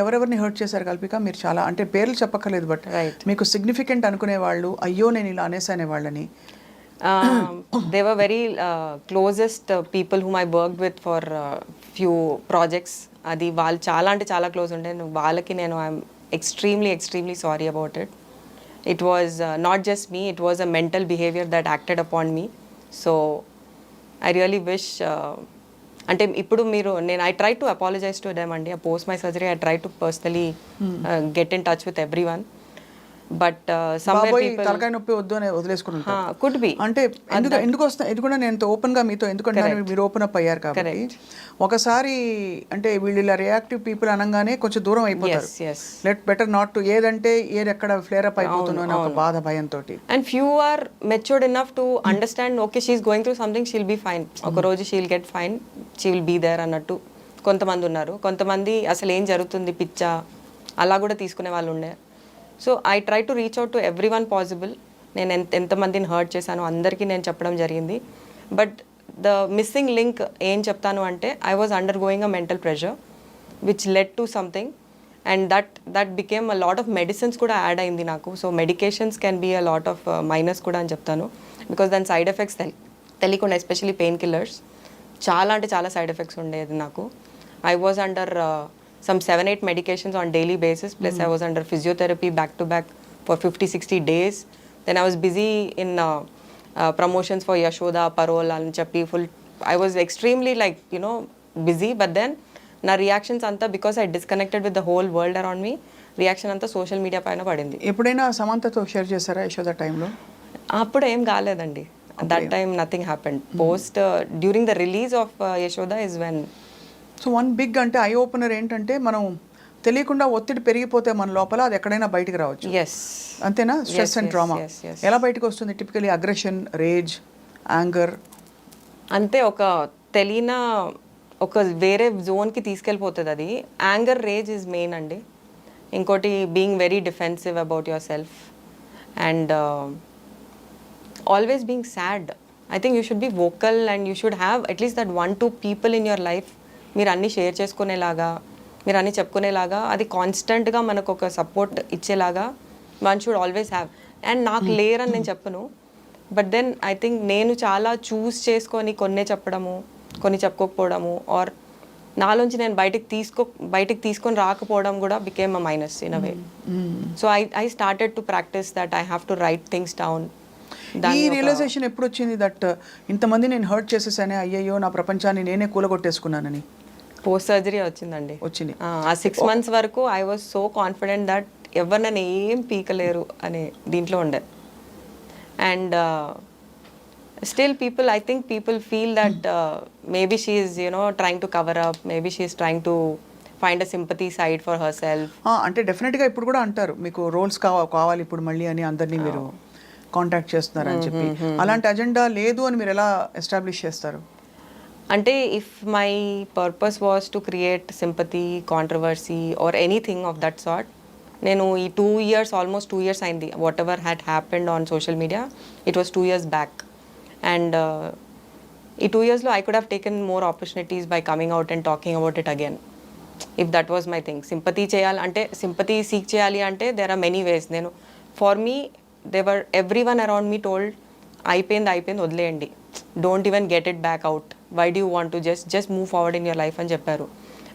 ఎవరెవరిని హర్ట్ చేశారు కల్పిక? మీరు చాలా అంటే పేర్లు చెప్పక్కర్లేదు, బట్ మీకు సిగ్నిఫికెంట్ అనుకునే వాళ్ళు, అయ్యో నేను ఇలా అనేసానే వాళ్ళని. They were very closest people whom I worked with for few projects. అది వాళ్ళు చాలా అంటే చాలా క్లోజ్ ఉండే. వాళ్ళకి నేను I'm extremely sorry about it. It was not just me, it was a mental behaviour that acted upon me. So I really wish, అంటే ఇప్పుడు నేను I try to apologise to them అండి. Post my surgery I try to personally get in touch with everyone. But తలకాయ నొప్పి వద్దు అని వదిలేసుకుంటారు. Could be అంటే ఎందుకు వస్తా, ఇది కూడా నేను ఓపెన్ గా మీతో ఎందుకంటే మీరు ఓపెన్ అప్ అయ్యారు కాబట్టి. ఒకసారి అంటే వీళ్ళు ఇలా రియాక్టివ్ పీపుల్ అనగానే కొంచెం దూరం అయిపోతారు. లెట్ బెటర్ నాట్ టు ఏదంటే ఏది ఎక్కడ ఫ్లేర్ అప్ అయిపోతుందో అని ఒక బాధ, భయంతో. And few are matured enough to understand okay she's going through something, she'll be fine, ఒక రోజు she'll get fine, she will be there అన్నట్టు కొంతమంది ఉన్నారు. కొంతమంది అసలు ఏం జరుగుతుంది పిచ్చా అలా కూడా తీసుకునే వాళ్ళు ఉండే. So I try to reach out to every one possible. నేను ఎంతమందిని హర్ట్ చేశానో అందరికీ నేను చెప్పడం జరిగింది. బట్ ద మిస్సింగ్ లింక్ ఏం చెప్తాను అంటే I was under going a mental pressure which led to something, and that became a lot of medicines కూడా యాడ్ అయింది నాకు. So medications can be a lot of minus కూడా అని చెప్తాను, because దాని సైడ్ ఎఫెక్ట్స్ తెలియకుండా, ఎస్పెషలీ పెయిన్ కిల్లర్స్ చాలా అంటే చాలా సైడ్ ఎఫెక్ట్స్ ఉండేది నాకు. I was under some 7-8 medications on daily basis, plus I was under physiotherapy back to back for 50-60 days. Then I was busy in promotions for Yashoda, Parol and Chappi. I was extremely busy, but then na reactions anta, because I disconnected with the whole world around me, reaction anta social media paina padindi. ఎప్పుడైనా సమంతతో share చేశారా యశోద టైంలో? అప్పుడు ఏం కాలేదండి. That time nothing happened. Post during the release of Yashoda is when. So one big అంటే eye opener ఏంటంటే మనం తెలియకుండా ఒత్తిడి పెరిగిపోతే మన లోపల అది ఎక్కడైనా బయటకు రావచ్చు. అంతేనా? స్ట్రెస్ అండ్ ట్రామా ఎలా బయటకు వస్తుంది? Typically aggression, rage, anger. అంతే, ఒక తెలియని ఒక వేరే జోన్కి తీసుకెళ్ళిపోతుంది అది. యాంగర్, రేజ్ ఇస్ మెయిన్ అండి. ఇంకోటి being very defensive about your self and always being sad. I think you should be vocal and you should have at least that 1-2 people in your life. మీరు అన్నీ షేర్ చేసుకునేలాగా, మీరు అన్నీ చెప్పుకునేలాగా, అది కాన్స్టెంట్గా మనకు ఒక సపోర్ట్ ఇచ్చేలాగా one should always have. And నాకు లేరని నేను చెప్పను, బట్ దెన్ ఐ థింక్ నేను చాలా చూస్ చేసుకొని కొన్నే చెప్పడము, కొన్ని చెప్పుకోకపోవడము, ఆర్ నాలోంచి నేను బయటికి తీసుకొని రాకపోవడం కూడా became a minus in a way. So I started to practice that I have to right things down. ఈ రియలైజేషన్ ఎప్పుడు వచ్చింది దట్ ఇంతమంది నేను హర్ట్ చేసేసానే, అయ్యయ్యో నా ప్రపంచాన్ని నేనే కూలగొట్టేసుకున్నానని? పోస్ట్ సర్జరీ వచ్చిందండి. వచ్చింది. ఆ 6 months వరకు I was so confident that ఎవరు నన్ను ఏం పీకలేరు అనే దీంట్లో ఉండే. And still I think people feel that maybe she is trying to cover up, maybe she is trying to find a sympathy side for her self. అంటే డెఫినెట్గా ఇప్పుడు కూడా అంటారు మీకు రోల్స్ కావాలి ఇప్పుడు మళ్ళీ అని అందరినీ మీరు కాంటాక్ట్ చేస్తున్నారని చెప్పి. అలాంటి అజెండా లేదు అని మీరు ఎలా ఎస్టాబ్లిష్ చేస్తారు? అంటే if my purpose was to create sympathy, controversy or anything of that sort, నేను ఈ 2 years, ఆల్మోస్ట్ 2 years అయింది. Whatever had happened on social media, it was 2 years back. And ఈ 2 yearsలో I could have taken more opportunities by coming out and talking about it again, if that was my thing. Sympathy చేయాలంటే, sympathy seek చేయాలి అంటే there are many వేస్. నేను for me every one around me told అయిపోయింది వదిలేయండి, don't even get it back out, why do you want to just move forward in your life అని చెప్పారు.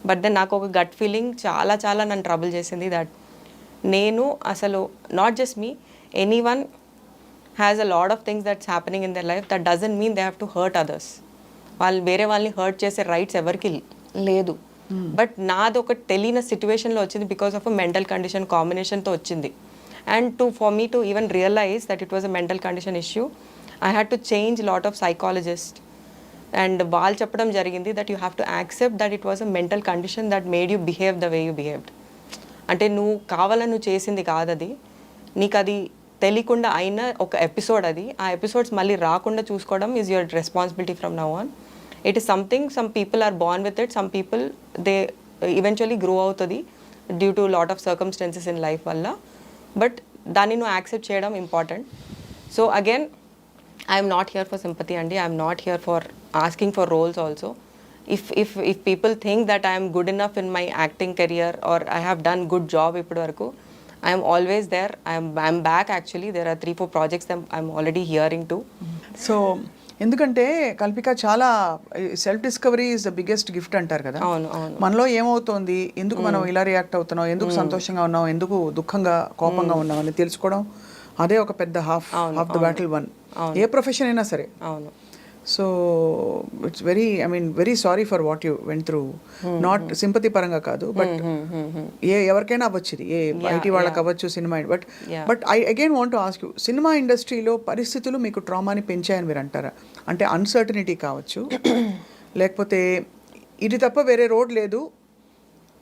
But then నాకు ఒక gut feeling చాలా నన్ను trouble చేసింది దట్ నేను అసలు not just me, any one has a lot of things that's happening in their life, that doesn't mean they have to hurt others. వేరే వాళ్ళని హర్ట్ చేసే రైట్స్ ఎవరికి లేదు. బట్ నాది ఒక తెలియని సిచ్యువేషన్లో వచ్చింది, because of a mental condition కాంబినేషన్తో వచ్చింది. And for me to even realise that it was a mental condition issue, I had to change lot of psychologist. And వాళ్ళు చెప్పడం జరిగింది that you have to accept that it was a mental condition that made you behave the way you behaved. అంటే నువ్వు కావాలని నువ్వు చేసింది కాదు అది, నీకు అది తెలియకుండా అయిన ఒక ఎపిసోడ్ అది. ఆ ఎపిసోడ్స్ మళ్ళీ రాకుండా చూసుకోవడం is your responsibility from now on. It is something, some people are born with it, some people they eventually grow అవుతుంది due to lot of circumstances in life వల్ల. బట్ దాన్ని నువ్వు యాక్సెప్ట్ చేయడం important. So again I'm not here for sympathy అండి, I'm not here for asking for roles also. If people think that I am good enough in my acting career or I have done good job ippadu varaku, I am always there. I'm back actually. There are 3-4 projects that I'm already hearing to. So ఎందుకంటే కల్పిక చాలా self discovery is the biggest gift అంటారు కదా. అవును. మనలో ఏమవుతోంది, ఎందుకు మనం ఇలా react అవుతున్నాం, ఎందుకు సంతోషంగా ఉన్నాం, ఎందుకు దుఃఖంగా కోపంగా ఉన్నాం అని తెలుసుకోవడం, అదే ఒక పెద్ద half the battle one, A profession అయినా సరే. అవును. So it's very sorry for what you went through. Not sympathy పరంగా కాదు, బట్ ఎవరికైనా అవ్వచ్చు ఇది, ఏ ఐటీ వాళ్ళకి అవ్వచ్చు, cinema. But I again want to ask you, cinema ఇండస్ట్రీలో పరిస్థితులు మీకు ట్రామాని పెంచాయని మీరు అంటారా? అంటే అన్సర్టనిటీ కావచ్చు, లేకపోతే ఇది తప్ప వేరే రోడ్ లేదు,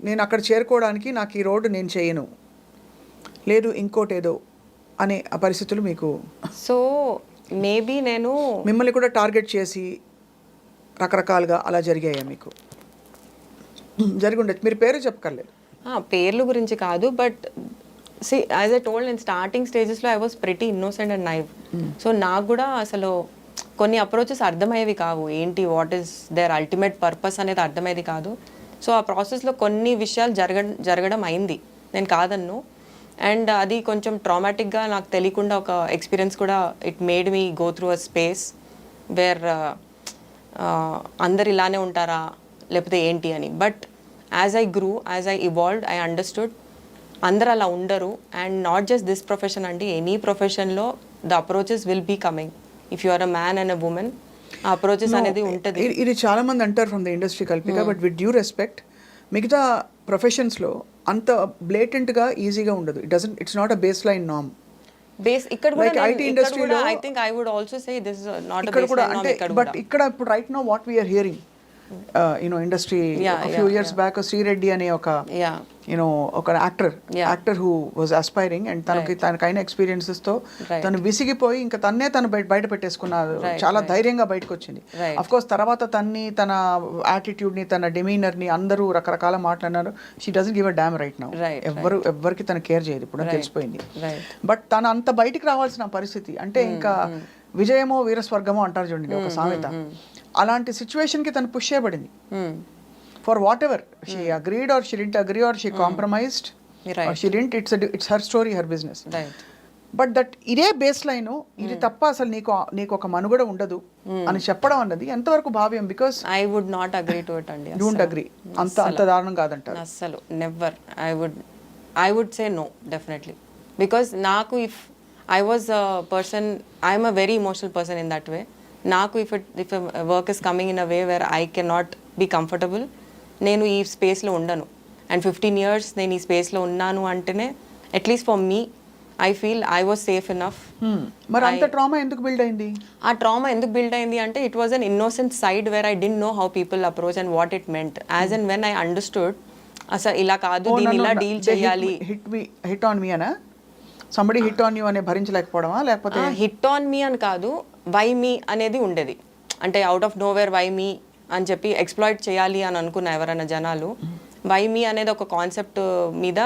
నేను అక్కడ చేరుకోవడానికి నాకు ఈ రోడ్డు నేను చేయను, లేదు ఇంకోటి ఏదో అనే ఆ పరిస్థితులు మీకు? సో మేబీ నేను మిమ్మల్ని కూడా టార్గెట్ చేసి రకరకాలుగా అలా జరిగాయా మీకు? జరిగి ఉండొచ్చు, మీరు పేరు చెప్పకర్లేదు. పేర్ల గురించి కాదు, but see as I told, నేను స్టార్టింగ్ స్టేజెస్లో I was pretty innocent and naive. So నాకు కూడా అసలు కొన్ని అప్రోచెస్ అర్థమయ్యేవి కావు, ఏంటి what is their ultimate purpose అనేది అర్థమయ్యేది కాదు. సో ఆ ప్రాసెస్లో కొన్ని విషయాలు జరగడం అయింది, నేను కాదన్ను. అండ్ అది కొంచెం ట్రామాటిక్గా నాకు తెలియకుండా ఒక ఎక్స్పీరియన్స్ కూడా, it made me go through a space where అందరు ఇలానే ఉంటారా లేకపోతే ఏంటి అని. But as I grew, as I evolved, I understood అందరు అలా ఉండరు. And not just this profession అండి, ఎనీ ప్రొఫెషన్లో the approaches will be coming. If you are a man and a woman, ఆ అప్రోచెస్ అనేది ఉంటుంది. ఇది చాలా మంది అంటారు from the industry Kalpika, but with due respect, మిగతా ప్రొఫెషన్స్లో అంత బ్లేటెంట్గా ఈజీగా ఉండదు. It's not a base line norm. ఇక్కడ కూడా ఐటీ ఇండస్ట్రీలో I think I would also say this is not ఇక్కడ కూడా అంటే, బట్ ఇక్కడ ఇప్పుడు right now what we are hearing industry, few years back Sri Reddy అనే ఒక ఒక actor who was aspiring, and తనకైన experiences తో తను విసిగిపోయి ఇంకా తను బయట పెట్టేసుకున్నారు, చాలా ధైర్యంగా బయటకు వచ్చింది. అఫ్ కోర్స్ తర్వాత తన యాటిట్యూడ్ ని, తన డెమీనర్ ని అందరూ రకరకాల మాట్లాడినారు. She doesn't give a damn right now. ఎవరికి తన కేర్ చేయదు ఇప్పుడు, తెలిసిపోయింది. బట్ తను అంత బయటికి రావాల్సిన పరిస్థితి, అంటే ఇంకా విజయమో వీరస్వర్గమో అంటారు చూడండి ఒక సామెత, అలాంటి సిచ్యువేషన్కి తను పుష్ చేయబడింది. For what ever she agreed or she didn't agree or she compromised or she didn't, it's her story, her business. But that ఇదే బేస్ లైన్ ఇది తప్ప అసలు నీకు ఒక మనుగడ ఉండదు అని చెప్పడం అన్నది ఎంతవరకు భావ్యం? Because I would not agree to it అండి. డోంట్ అగ్రీ, అంత దారుణం కాదంటారు. అస్సలు never. I would say no definitely. Because నాకు if I was a person, I'm a very emotional person in that way. నాకు if work is coming in a way where I can not be comfortable, నేను ఈ స్పేస్లో ఉండను. And 15 years నేను ఈ స్పేస్లో ఉన్నాను అంటేనే at least for me I feel I was safe enough. మరి అంత ట్రామా ఎందుకు బిల్డ్ అయింది? ఆ ట్రామా ఎందుకు బిల్డ్ అయింది అంటే it was an innocent side where I didn't know how people approach and what it meant. As and when I understood అసలు ఇలా కాదు, దీన్ని ఇలా డీల్ చేయాలి. హిట్ ఆన్ మీ అనా? సంబడి హిట్ ఆన్ యూ అనే భరించలేకపోవడమా, లేకపోతే హిట్ ఆన్ మీ అని కాదు, వై మీ అనేది ఉండేది. అంటే out of nowhere why me అని చెప్పి ఎక్స్ప్లాయిట్ చేయాలి అని అనుకున్న ఎవరైనా జనాలు. వై మీ అనేది ఒక కాన్సెప్ట్ మీద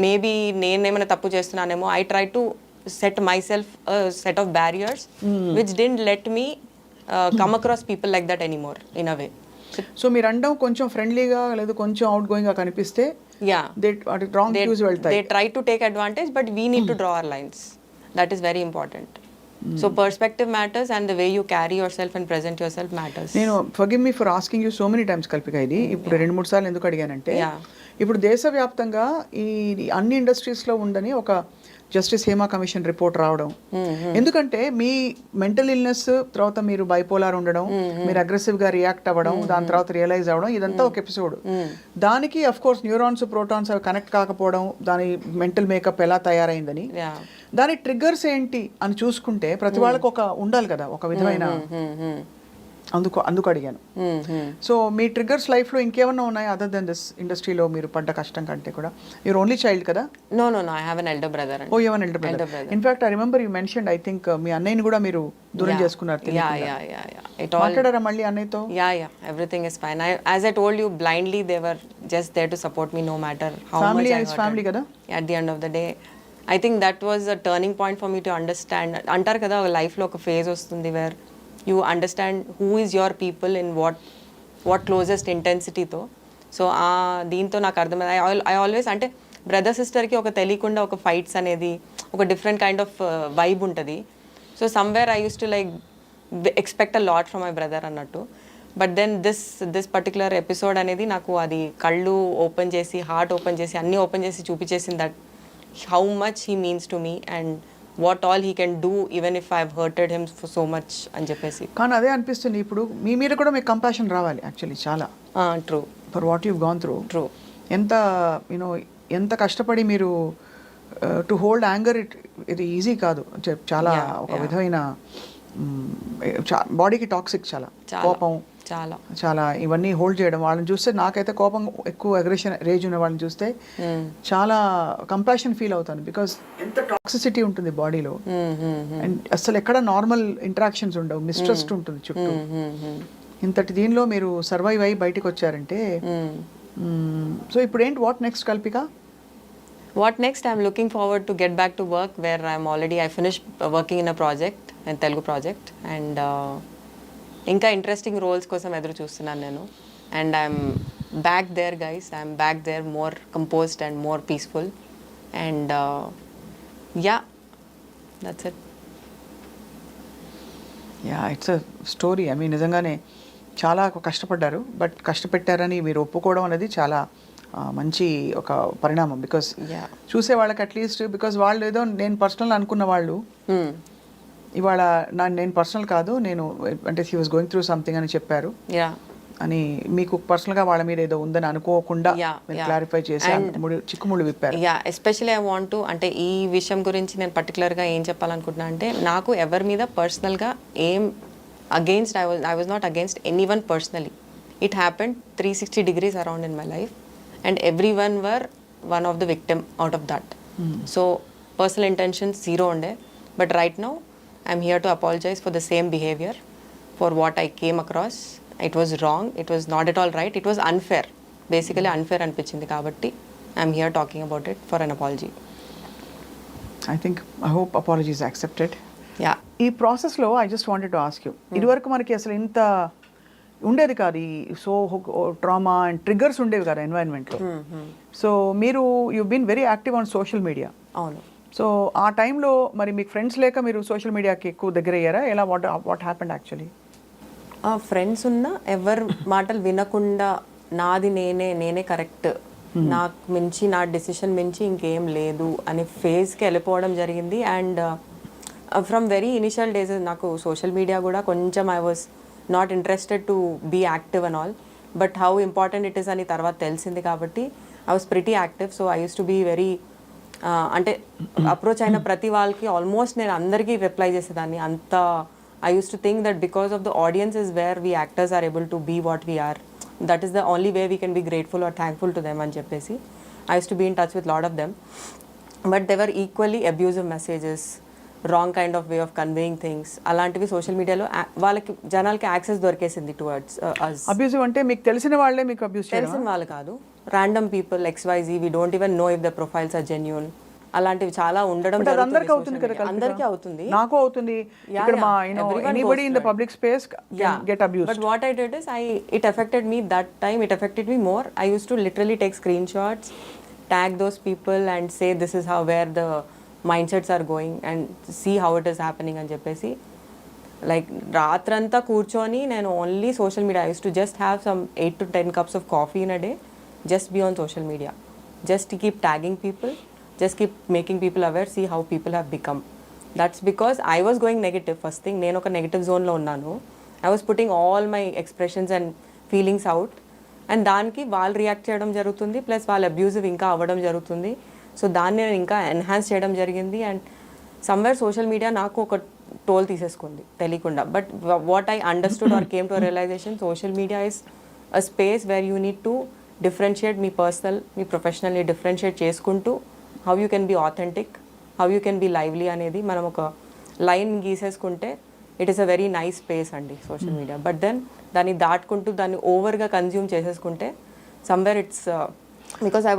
మేబీ నేనేమైనా తప్పు చేస్తున్నానేమో. I try to set myself set of barriers which didn't let me come across people like that anymore in a way. So మీరు అండం కొంచెం ఫ్రెండ్లీగా లేదా కొంచెం అవుట్ గోయింగ్ గా కనిపిస్తే they try to take advantage, but we need to draw our lines. That is very important. So perspective matters and the way you carry yourself and present yourself matters. నేను forgive me for asking you so many times Kalpika, ఇది ఇప్పుడు 2-3 సార్లు ఎందుకు అడిగానంటే, ఇప్పుడు దేశవ్యాప్తంగా ఈ అన్ని ఇండస్ట్రీస్లో ఉందని ఒక జస్టిస్ హేమా కమిషన్ రిపోర్ట్ రావడం. ఎందుకంటే మీ మెంటల్ ఇల్నెస్ తర్వాత మీరు బైపోలార్ ఉండడం, మీరు అగ్రెసివ్ గా రియాక్ట్ అవ్వడం, దాని తర్వాత రియలైజ్ అవ్వడం, ఇదంతా ఒక ఎపిసోడ్. దానికి అఫ్ కోర్స్ న్యూరాన్స్ ప్రోటాన్స్ అవి కనెక్ట్ కాకపోవడం, దాని మెంటల్ మేకప్ ఎలా తయారైందని, దాని ట్రిగ్గర్స్ ఏంటి అని చూసుకుంటే ప్రతి వాళ్ళకి ఒక ఉండాలి కదా ఒక విధమైన, అందుకు అడిగాను. సో మీ ట్రిగ్గర్స్ లైఫ్ లో ఇంకేమన్నా ఉన్నాయి అదర్ దెన్ దిస్ ఇండస్ట్రీలో మీరు పడ్డ కష్టం కంటే కూడా? యూర్ ఓన్లీ చైల్డ్ కదా? No, I have an elder brother. Oh, you have an elder brother. In fact, I remember you mentioned, I think మీ అన్నయ్యని కూడా మీరు దూరం చేసుకున్నారు. Yeah. మాట్లాడారా మళ్ళీ అన్నయ్యతో? Yeah. Everything is fine. As I told you, blindly they were just there to support me no matter how much I hurt. Family కదా? At the end of the day, I think that was a turning point for me to understand. అంటారు కదా life లో ఒక phase వస్తుంది wear you understand who is your people in what closest intensity తో. So దీంతో నాకు అర్థమైంది. I always అంటే బ్రదర్ సిస్టర్కి ఒక తెలియకుండా ఒక ఫైట్స్ అనేది ఒక డిఫరెంట్ కైండ్ ఆఫ్ వైబ్ ఉంటుంది. So somewhere I use to like expect a lot from my brother అన్నట్టు. But then this particular episode అనేది నాకు అది కళ్ళు ఓపెన్ చేసి, హార్ట్ ఓపెన్ చేసి, అన్నీ ఓపెన్ చేసి చూపించేసింది that how much he means to me and what all he can do even if I have hurted him for so much అని చెప్పేసి. కానీ అదే అనిపిస్తుంది ఇప్పుడు మీ మీద కూడా మీకు కంపాషన్ రావాలి యాక్చువల్లీ చాలా. True. For what you gone through. True. ఎంత కష్టపడి మీరు టు హోల్డ్ యాంగర్, ఇది ఈజీ కాదు. చాలా ఒక విధమైన బాడీకి టాక్సిక్, చాలా కోపం, చాలా ఇవన్నీ హోల్డ్ చేయడం. వాళ్ళని చూస్తే నాకైతే కోపం ఎక్కువ, అగ్రెషన్, రేజ్ ఉన్న వాళ్ళని చూస్తే చాలా కంపాషన్ ఫీల్ అవుతాను. బికాస్ ఎంత టాక్సిసిటీ ఉంటుంది బాడీలో, అండ్ అసలు ఎక్కడ నార్మల్ ఇంటరాక్షన్స్ ఉండవు, మిస్ట్రస్ట్ ఉంటుంది చుట్టూ. ఇంతటి దీనిలో మీరు సర్వైవ్ అయ్యి బయటకు వచ్చారంటే, సో ఇప్పుడు ఏంటి, what next Kalpika? What next? I'm looking forward to get back to work where I finished working in a project, in Telugu project, and ఇంకా ఇంట్రెస్టింగ్ రోల్స్ కోసం ఎదురు చూస్తున్నాను నేను. And I'm back there guys, I'm back there more composed and more peaceful. And that's it. It's a story. I mean నిజంగానే చాలా కష్టపడ్డారు, but కష్టపెట్టారని మీరు ఒప్పుకోవడం అనేది చాలా మంచి ఒక పరిణామం. బికాస్ చూసే వాళ్ళకి అట్లీస్ట్, బికాస్ వాళ్ళు ఏదో నేను పర్సనల్ అనుకున్న వాళ్ళు ఇవాళ నేను పర్సనల్ కాదు, నేను అంటే she was going through something అని చెప్పారు అని, మీకు పర్సనల్గా వాళ్ళ మీద ఏదో ఉందని అనుకోకుండా క్లారిఫై చేసి చిక్కుముళ్ళు విప్పారు. ఎస్పెషల్లీ ఐ వాంట్ టు, అంటే ఈ విషయం గురించి నేను పర్టికులర్గా ఏం చెప్పాలనుకుంటున్నా అంటే, నాకు ఎవరి మీద పర్సనల్గా ఏం against, I was not against any one personally. It happened 360 degrees around in my life and everyone were one of the victim out of that. So personal intentions zero unde, but right now I'm here to apologize for the same behavior, for what I came across. It was wrong, it was not at all right, it was unfair, basically unfair anpichindi kabatti I'm here talking about it for an apology. I hope apology is accepted. ఈ ప్రాసెస్లో I just wanted to ask you, ఇదివరకు మనకి అసలు ఇంత ఉండేది కాదు, ఈ so trauma and triggers ఉండేవి కదా ఎన్వైరన్మెంట్లో. సో మీరు you been very active on social media. అవును. సో ఆ టైంలో మరి మీకు ఫ్రెండ్స్ లేక మీరు సోషల్ మీడియాకి ఎక్కువ దగ్గర అయ్యారా? ఎలా వాట్ హ్యాపెండ్ యాక్చువల్లీ? ఫ్రెండ్స్ ఉన్నా ఎవరు మాటలు వినకుండా నాది నేనే కరెక్ట్, నాకు మించి నా డెసిషన్ మించి ఇంకేం లేదు అనే ఫేజ్కి వెళ్ళిపోవడం జరిగింది. And from very initial days నాకు సోషల్ మీడియా కూడా కొంచెం I was not interested to be active and all, but how important it is అని తర్వాత తెలిసింది కాబట్టి I was pretty active. So I use to be very అంటే approach అయిన ప్రతి వాళ్ళకి ఆల్మోస్ట్ నేను అందరికీ రిప్లై చేసేదాన్ని. అంత I used to think that because of the audience is where we actors are able to be what we are. That is the only way we can be grateful or thankful to them అని చెప్పేసి I used to be in touch with lot of them. But they were equally abusive messages, wrong kind of way of conveying things. అలాంటివి social మీడియాలో వాళ్ళకి జనాలకి access దొరికేసింది towards us. Abusive అంటే మీకు తెలిసిన వాళ్ళే మీకు అబ్యూస్ చేయడం? తెలిసిన వాళ్ళు కాదు, random people, XYZ, we don't even know if the profiles are genuine. అలాంటివి చాలా ఉండడం అందరికీ అవుతుంది కదా? అందరికీ అవుతుంది, నాకు అవుతుంది. ఇక్కడ మా anybody in the public space get abused. But what I did is it affected me that time. It affected me more. I used to literally take screenshots, tag those people and say this is how where the mindsets are going and see how it is happening అని చెప్పేసి like రాత్రంతా కూర్చొని నేను only social media. I use to just have some 8 to 10 cups of coffee in a day, just be on social media, just to keep tagging people, just keep making people aware, see how people have become. That's because I was going negative first thing. నేను ఒక negative జోన్లో ఉన్నాను. I was putting all my expressions and feelings out, and దానికి వాళ్ళు react చేయడం జరుగుతుంది, plus వాళ్ళు abusive ఇంకా అవ్వడం జరుగుతుంది. సో దాన్ని నేను ఇంకా ఎన్హాన్స్ చేయడం జరిగింది. అండ్ సమ్వేర్ సోషల్ మీడియా నాకు ఒక టోల్ తీసేసుకుంది తెలియకుండా. But what I understood or came to realisation, social media is a space where you need to differentiate me personal me ప్రొఫెషనల్ని డిఫరెన్షియేట్ చేసుకుంటూ how you can be authentic, how you can be lively అనేది మనం ఒక line గీసేసుకుంటే it is a very nice space అండి social media. But then దాన్ని దాటుకుంటూ దాన్ని ఓవర్గా కన్జ్యూమ్ చేసేసుకుంటే somewhere it's because I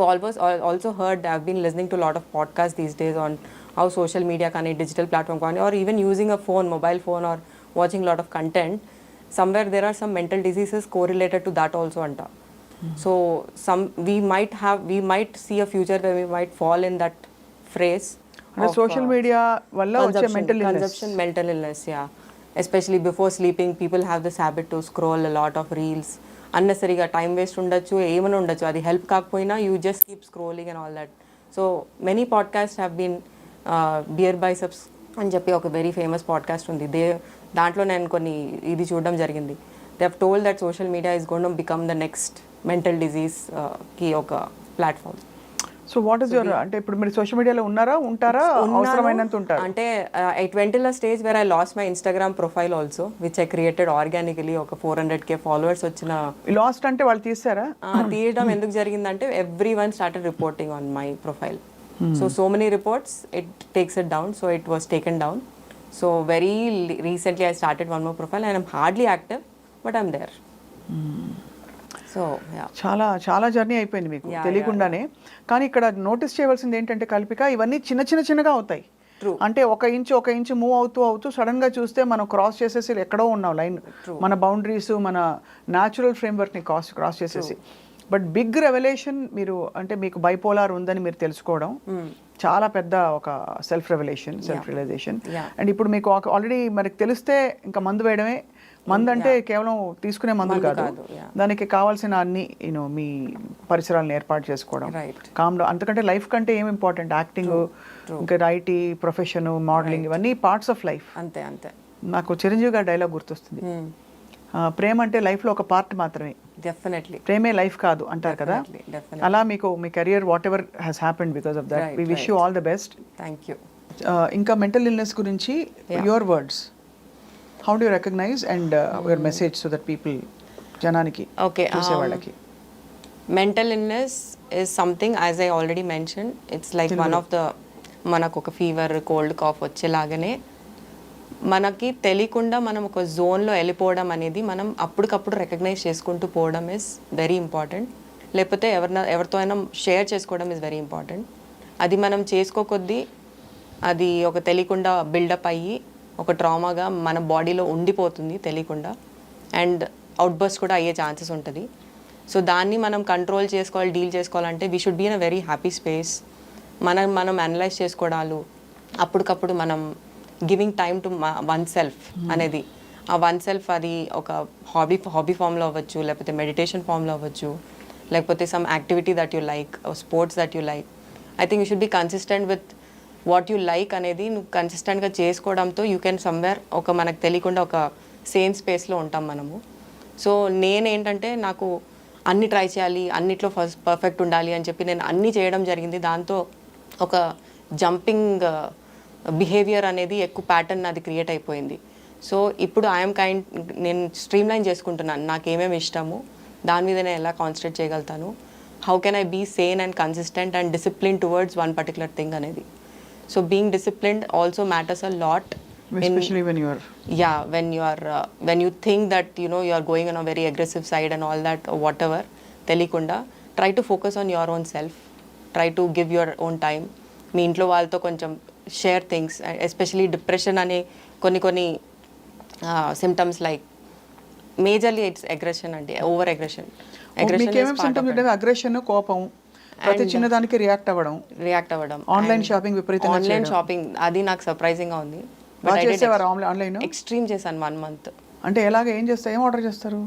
also heard, I been listening to lot of podcast these days on how social media కానీ digital platform కానీ or even using a phone, mobile phone or watching lot of content, somewhere there are some mental diseases correlated to that also అంట. So we might see a future where we might fall in that phrase of social media valla vache mental illness. Yeah, especially before sleeping people have this habit to scroll a lot of reels, unnecessary ga time waste undachu, emana undachu, adi help kaakapoyina you just keep scrolling and all that. So many podcasts have been beer biceps అని చెప్పి ఒక very famous podcast ఉంది. దాంట్లో నేను కొన్ని ఇది చూడడం జరిగింది. They have told that social media is going to become the next mental disease కి ఒక platform. So what is your, అంటే ఇప్పుడు మీరు సోషల్ మీడియాలో ఉంటారా అవసరమైనంత ఉంటారు? అంటే I 20 stage where I lost my Instagram profile also which I created organically. ఒక 400K ఫాలోవర్స్ వచ్చిన లాస్ట్ అంటే వాళ్ళు తీసారా? తీయడం ఎందుకు జరిగిందంటే every one started reporting on my profile. So many reports, it takes it down, so it was taken down. So very recently I started one more profile and I'm hardly active, but I'm there. So yeah, చాలా journey అయిపోయింది మీకు తెలియకుండానే. కానీ ఇక్కడ notice చేయవలసింది ఏంటంటే కల్పిక, ఇవన్నీ చిన్నగా అవుతాయి. అంటే ఒక ఇంచు మూవ్ అవుతూ సడన్ గా చూస్తే మనం క్రాస్ చేసేసి ఎక్కడో ఉన్నాం లైన్, మన బౌండరీస్ మన న్యాచురల్ ఫ్రేమ్వర్క్ ని క్రాస్ చేసేసి. బట్ బిగ్ రెవల్యూషన్ మీరు అంటే మీకు బైపోలార్ ఉందని మీరు తెలుసుకోవడం చాలా పెద్ద ఒక సెల్ఫ్ రియలైజేషన్. అండ్ ఇప్పుడు మీకు ఆల్రెడీ మనకి తెలిస్తే ఇంకా మందు వేయడమే. మందు అంటే కేవలం తీసుకునే మందులు కాదు, దానికి కావాల్సిన అన్ని మీ పరిసరాలను ఏర్పాటు చేసుకోవడం, కామ్ డౌన్. అంతకంటే లైఫ్ కంటే ఏం ఇంపార్టెంట్, యాక్టింగ్, ఇంకా ఐటీ ప్రొఫెషన్, మోడలింగ్, ఇవన్నీ పార్ట్స్ ఆఫ్ లైఫ్. అంతే. నాకు చిరంజీవి గారి డైలాగ్ గుర్తొస్తుంది, ప్రేమ అంటే లైఫ్లో ఒక పార్ట్ మాత్రమే, డెఫినెట్లీ ప్రేమే లైఫ్ కాదు అంటారు కదా. అలా మీకు మీ career whatever has happened because of that. We wish you all the best. Thank you. ఇంకా మెంటల్ ఇల్నెస్ గురించి your words, how do you recognise and your message so that people, జనానికి చూసే వాళ్ళకి. Mental illness is something, as I already mentioned, it's like one of the, మనకు ఒక fever, cold, cough వచ్చేలాగానే మనకి తెలియకుండా మనం ఒక జోన్లో వెళ్ళిపోవడం అనేది మనం అప్పటికప్పుడు రికగ్నైజ్ చేసుకుంటూ పోవడం ఇస్ వెరీ ఇంపార్టెంట్. లేకపోతే ఎవరితో అయినా షేర్ చేసుకోవడం ఇస్ వెరీ ఇంపార్టెంట్. అది మనం చేసుకోకొద్దీ అది ఒక తెలియకుండా బిల్డప్ అయ్యి ఒక ట్రామాగా మన బాడీలో ఉండిపోతుంది తెలియకుండా, అండ్ అవుట్బర్స్ట్ కూడా అయ్యే ఛాన్సెస్ ఉంటుంది. సో దాన్ని మనం కంట్రోల్ చేసుకోవాలి, డీల్ చేసుకోవాలంటే we should be in a very happy space మనం అనలైజ్ చేసుకోవడాలు, అప్పటికప్పుడు మనం giving time to one self అనేది, ఆ వన్ సెల్ఫ్ అది ఒక హాబీ ఫామ్లో అవ్వచ్చు, లేకపోతే మెడిటేషన్ ఫామ్లో అవ్వచ్చు, లేకపోతే some activity that you like, sports that you like. I think you should be consistent with what you like అనేది నువ్వు కన్సిస్టెంట్గా చేసుకోవడంతో యూ కెన్ సమ్వేర్ ఒక మనకు తెలియకుండా ఒక సేమ్ స్పేస్లో ఉంటాం మనము. సో నేనేంటంటే నాకు అన్ని ట్రై చేయాలి, అన్నిట్లో ఫస్ట్ పర్ఫెక్ట్ ఉండాలి అని చెప్పి నేను అన్నీ చేయడం జరిగింది. దాంతో ఒక జంపింగ్ బిహేవియర్ అనేది ఎక్కువ ప్యాటర్న్ అది క్రియేట్ అయిపోయింది. సో ఇప్పుడు నేను స్ట్రీమ్లైన్ చేసుకుంటున్నాను, నాకు ఏమేమి ఇష్టము, దాని మీద నేను ఎలా కాన్సన్ట్రేట్ చేయగలుగుతాను, how can I be sane and consistent and discipline towards one particular thing అనేది. So being disciplined also matters a lot. Especially when you are... Yeah, when you think that you are going on a very aggressive side and all that or whatever, telikunda try to focus on your own self, try to give your own time. మీ ఇంట్లో వాళ్ళతో కొంచెం share things, especially depression అనే కొన్ని symptoms like majorly it's aggression అంటే over aggression. మీకేమేమి symptoms ఉంటాయి? Aggression, కోపం, ప్రతి చిన్నదానికి రియాక్ట్ అవ్వడం. ఆన్లైన్ షాపింగ్ విపరీతంగా ఆన్లైన్ షాపింగ్ అది నాకు సర్ప్రైజింగ్గా ఉంది. ఆన్లైన్ ఎక్స్ట్రీమ్ చేశాను 1 month. అంటే ఎలాగ ఏం చేస్తారు, ఏం ఆర్డర్ చేస్తారు?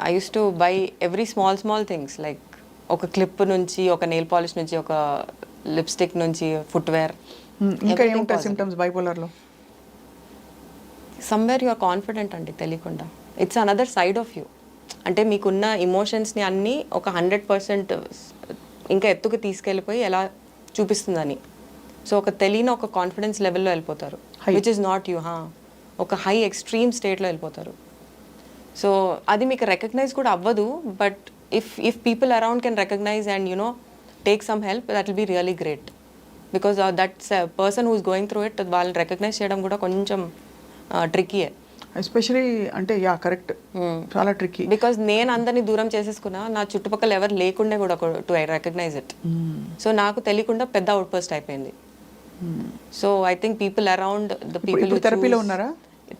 I use to buy every small things like ఒక క్లిప్ నుంచి, ఒక నెయిల్ పాలిష్ నుంచి, ఒక లిప్స్టిక్ నుంచి, ఫుట్వేర్. ఇంకా ఏముంటాయి సిమ్టమ్స్ బైపోలర్లో? సమ్వేర్ యు ఆర్ కాన్ఫిడెంట్ అండి, తెలియకుండా. It's another side of you. అంటే మీకున్న ఇమోషన్స్ని అన్నీ ఒక 100% ఇంకా ఎత్తుకు తీసుకెళ్ళిపోయి ఎలా చూపిస్తుందని. సో ఒక తెలియని ఒక కాన్ఫిడెన్స్ లెవెల్లో వెళ్ళిపోతారు, విచ్ ఇస్ నాట్ యూ. ఒక హై ఎక్స్ట్రీమ్ స్టేట్లో వెళ్ళిపోతారు. సో అది మీకు రికగ్నైజ్ కూడా అవ్వదు. But if people around can recognise and take some help, that will be really great. Because that's person who is going through it, వాళ్ళని recognise చేయడం కూడా కొంచెం ట్రిక్కీయే. ఎస్పెషలీ అంటే కరెక్ట్, చాలా ట్రిక్కీ. బికాజ్ నేను అందరినీ దూరం చేసేసుకున్నా, నా చుట్టుపక్కల ఎవరు లేకుండా కూడా to I recognise it. So నాకు తెలియకుండా పెద్ద అవుట్పోస్ట్ అయిపోయింది. So I think people around the people థెరపీలో ఉన్నారా?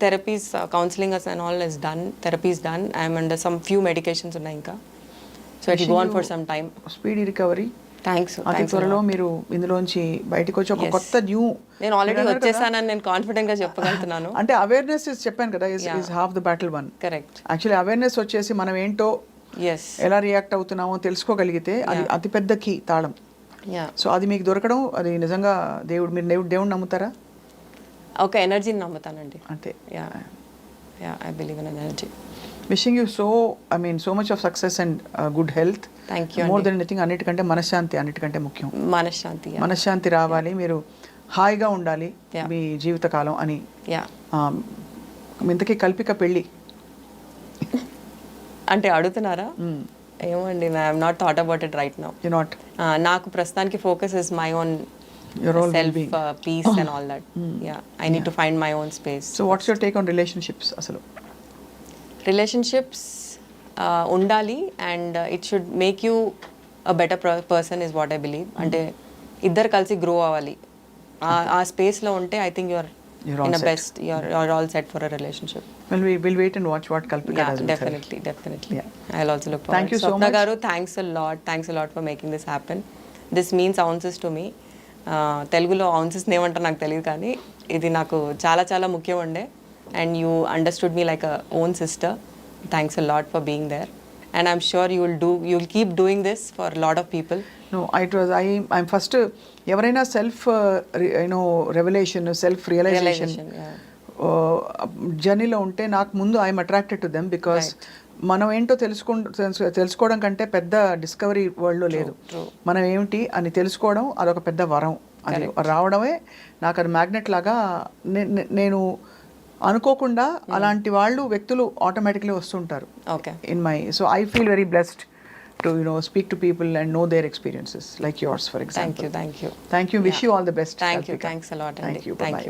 Therapies, counselling and all is done. Therapy is done. I'm under some few medications ఉన్నాయి ఇంకా. So it go on for some time. Speedy recovery. Thanks. అతి త్వరలో మీరు ఇందులోంచి బయటకు వచ్చి ఒక కొత్త నేను ఆల్రెడీ వచ్చేసానని నేను కాన్ఫిడెంట్ గా చెప్పగలుగుతున్నాను. అంటే అవేర్నెస్ చెప్పాను కదా, is half the battle one. Correct. Actually awareness వచ్చేసి మనం ఏంటో, ఎలా రియాక్ట్ అవుతున్నామో తెలుసుకోగలిగితే అది అతిపెద్ద కీ, తాళం. సో అది మీకు దొరకడం, అది నిజంగా మీరు దేవుడు నమ్ముతారా? ఒక ఎనర్జీని నమ్ముతానండి అంతే. I believe in energy. Wishing you so much of success and good health. Thank you. More than anything, అన్నిటికంటే మనశ్శాంతి అన్నిటికంటే ముఖ్యం. మనశ్శాంతి రావాలి, మీరు హాయిగా ఉండాలి మీ జీవితకాలం అని. ఇంతకీ కల్పిక పెళ్ళి అంటే అడుగుతున్నారా? ఏమండి, I have not thought about it right now. నాకు ప్రస్తుతానికి focus is my own self peace and all that. I need to find my own space. So what's your take on relationships? అసలు రిలేషన్షిప్స్ ఉండాలి and it should make you a better person is what I believe. అంటే ఇద్దరు కలిసి grow అవ్వాలి. ఆ స్పేస్లో ఉంటే I think you're in a best, you're all set for a relationship. Well, we'll wait and watch what Kalpika does. Definitely. I'll also look forward. Thank you so Swapna much. Garu, thanks a lot for making this happen. This means ounces to me. Telugulo ounces నేమంటా నాకు తెలియదు, కానీ ఇది నాకు చాలా చాలా ముఖ్యం ఉండే. And you understood me like a own sister. Thanks a lot for being there. And I'm sure you'll keep doing this for a lot of people. No, I'm first ఎవరైనా సెల్ఫ్ రెవల్యూషన్, సెల్ఫ్ రియలైజేషన్ జర్నీలో ఉంటే నాకు ముందు I'm attracted to them. Because మనం ఏంటో తెలుసుకోవడం కంటే పెద్ద డిస్కవరీ వరల్డ్లో లేదు. మనం ఏమిటి అని తెలుసుకోవడం అదొక పెద్ద వరం. అది రావడమే నాకు అది మ్యాగ్నెట్ లాగా. నేను అనుకోకుండా అలాంటి వ్యక్తులు ఆటోమేటిక్లీ వస్తుంటారు so I feel very blessed to speak to people and know their experiences like yours, for example. Thank you. Wish you all the best. Thanks a lot. Thank you. Bye.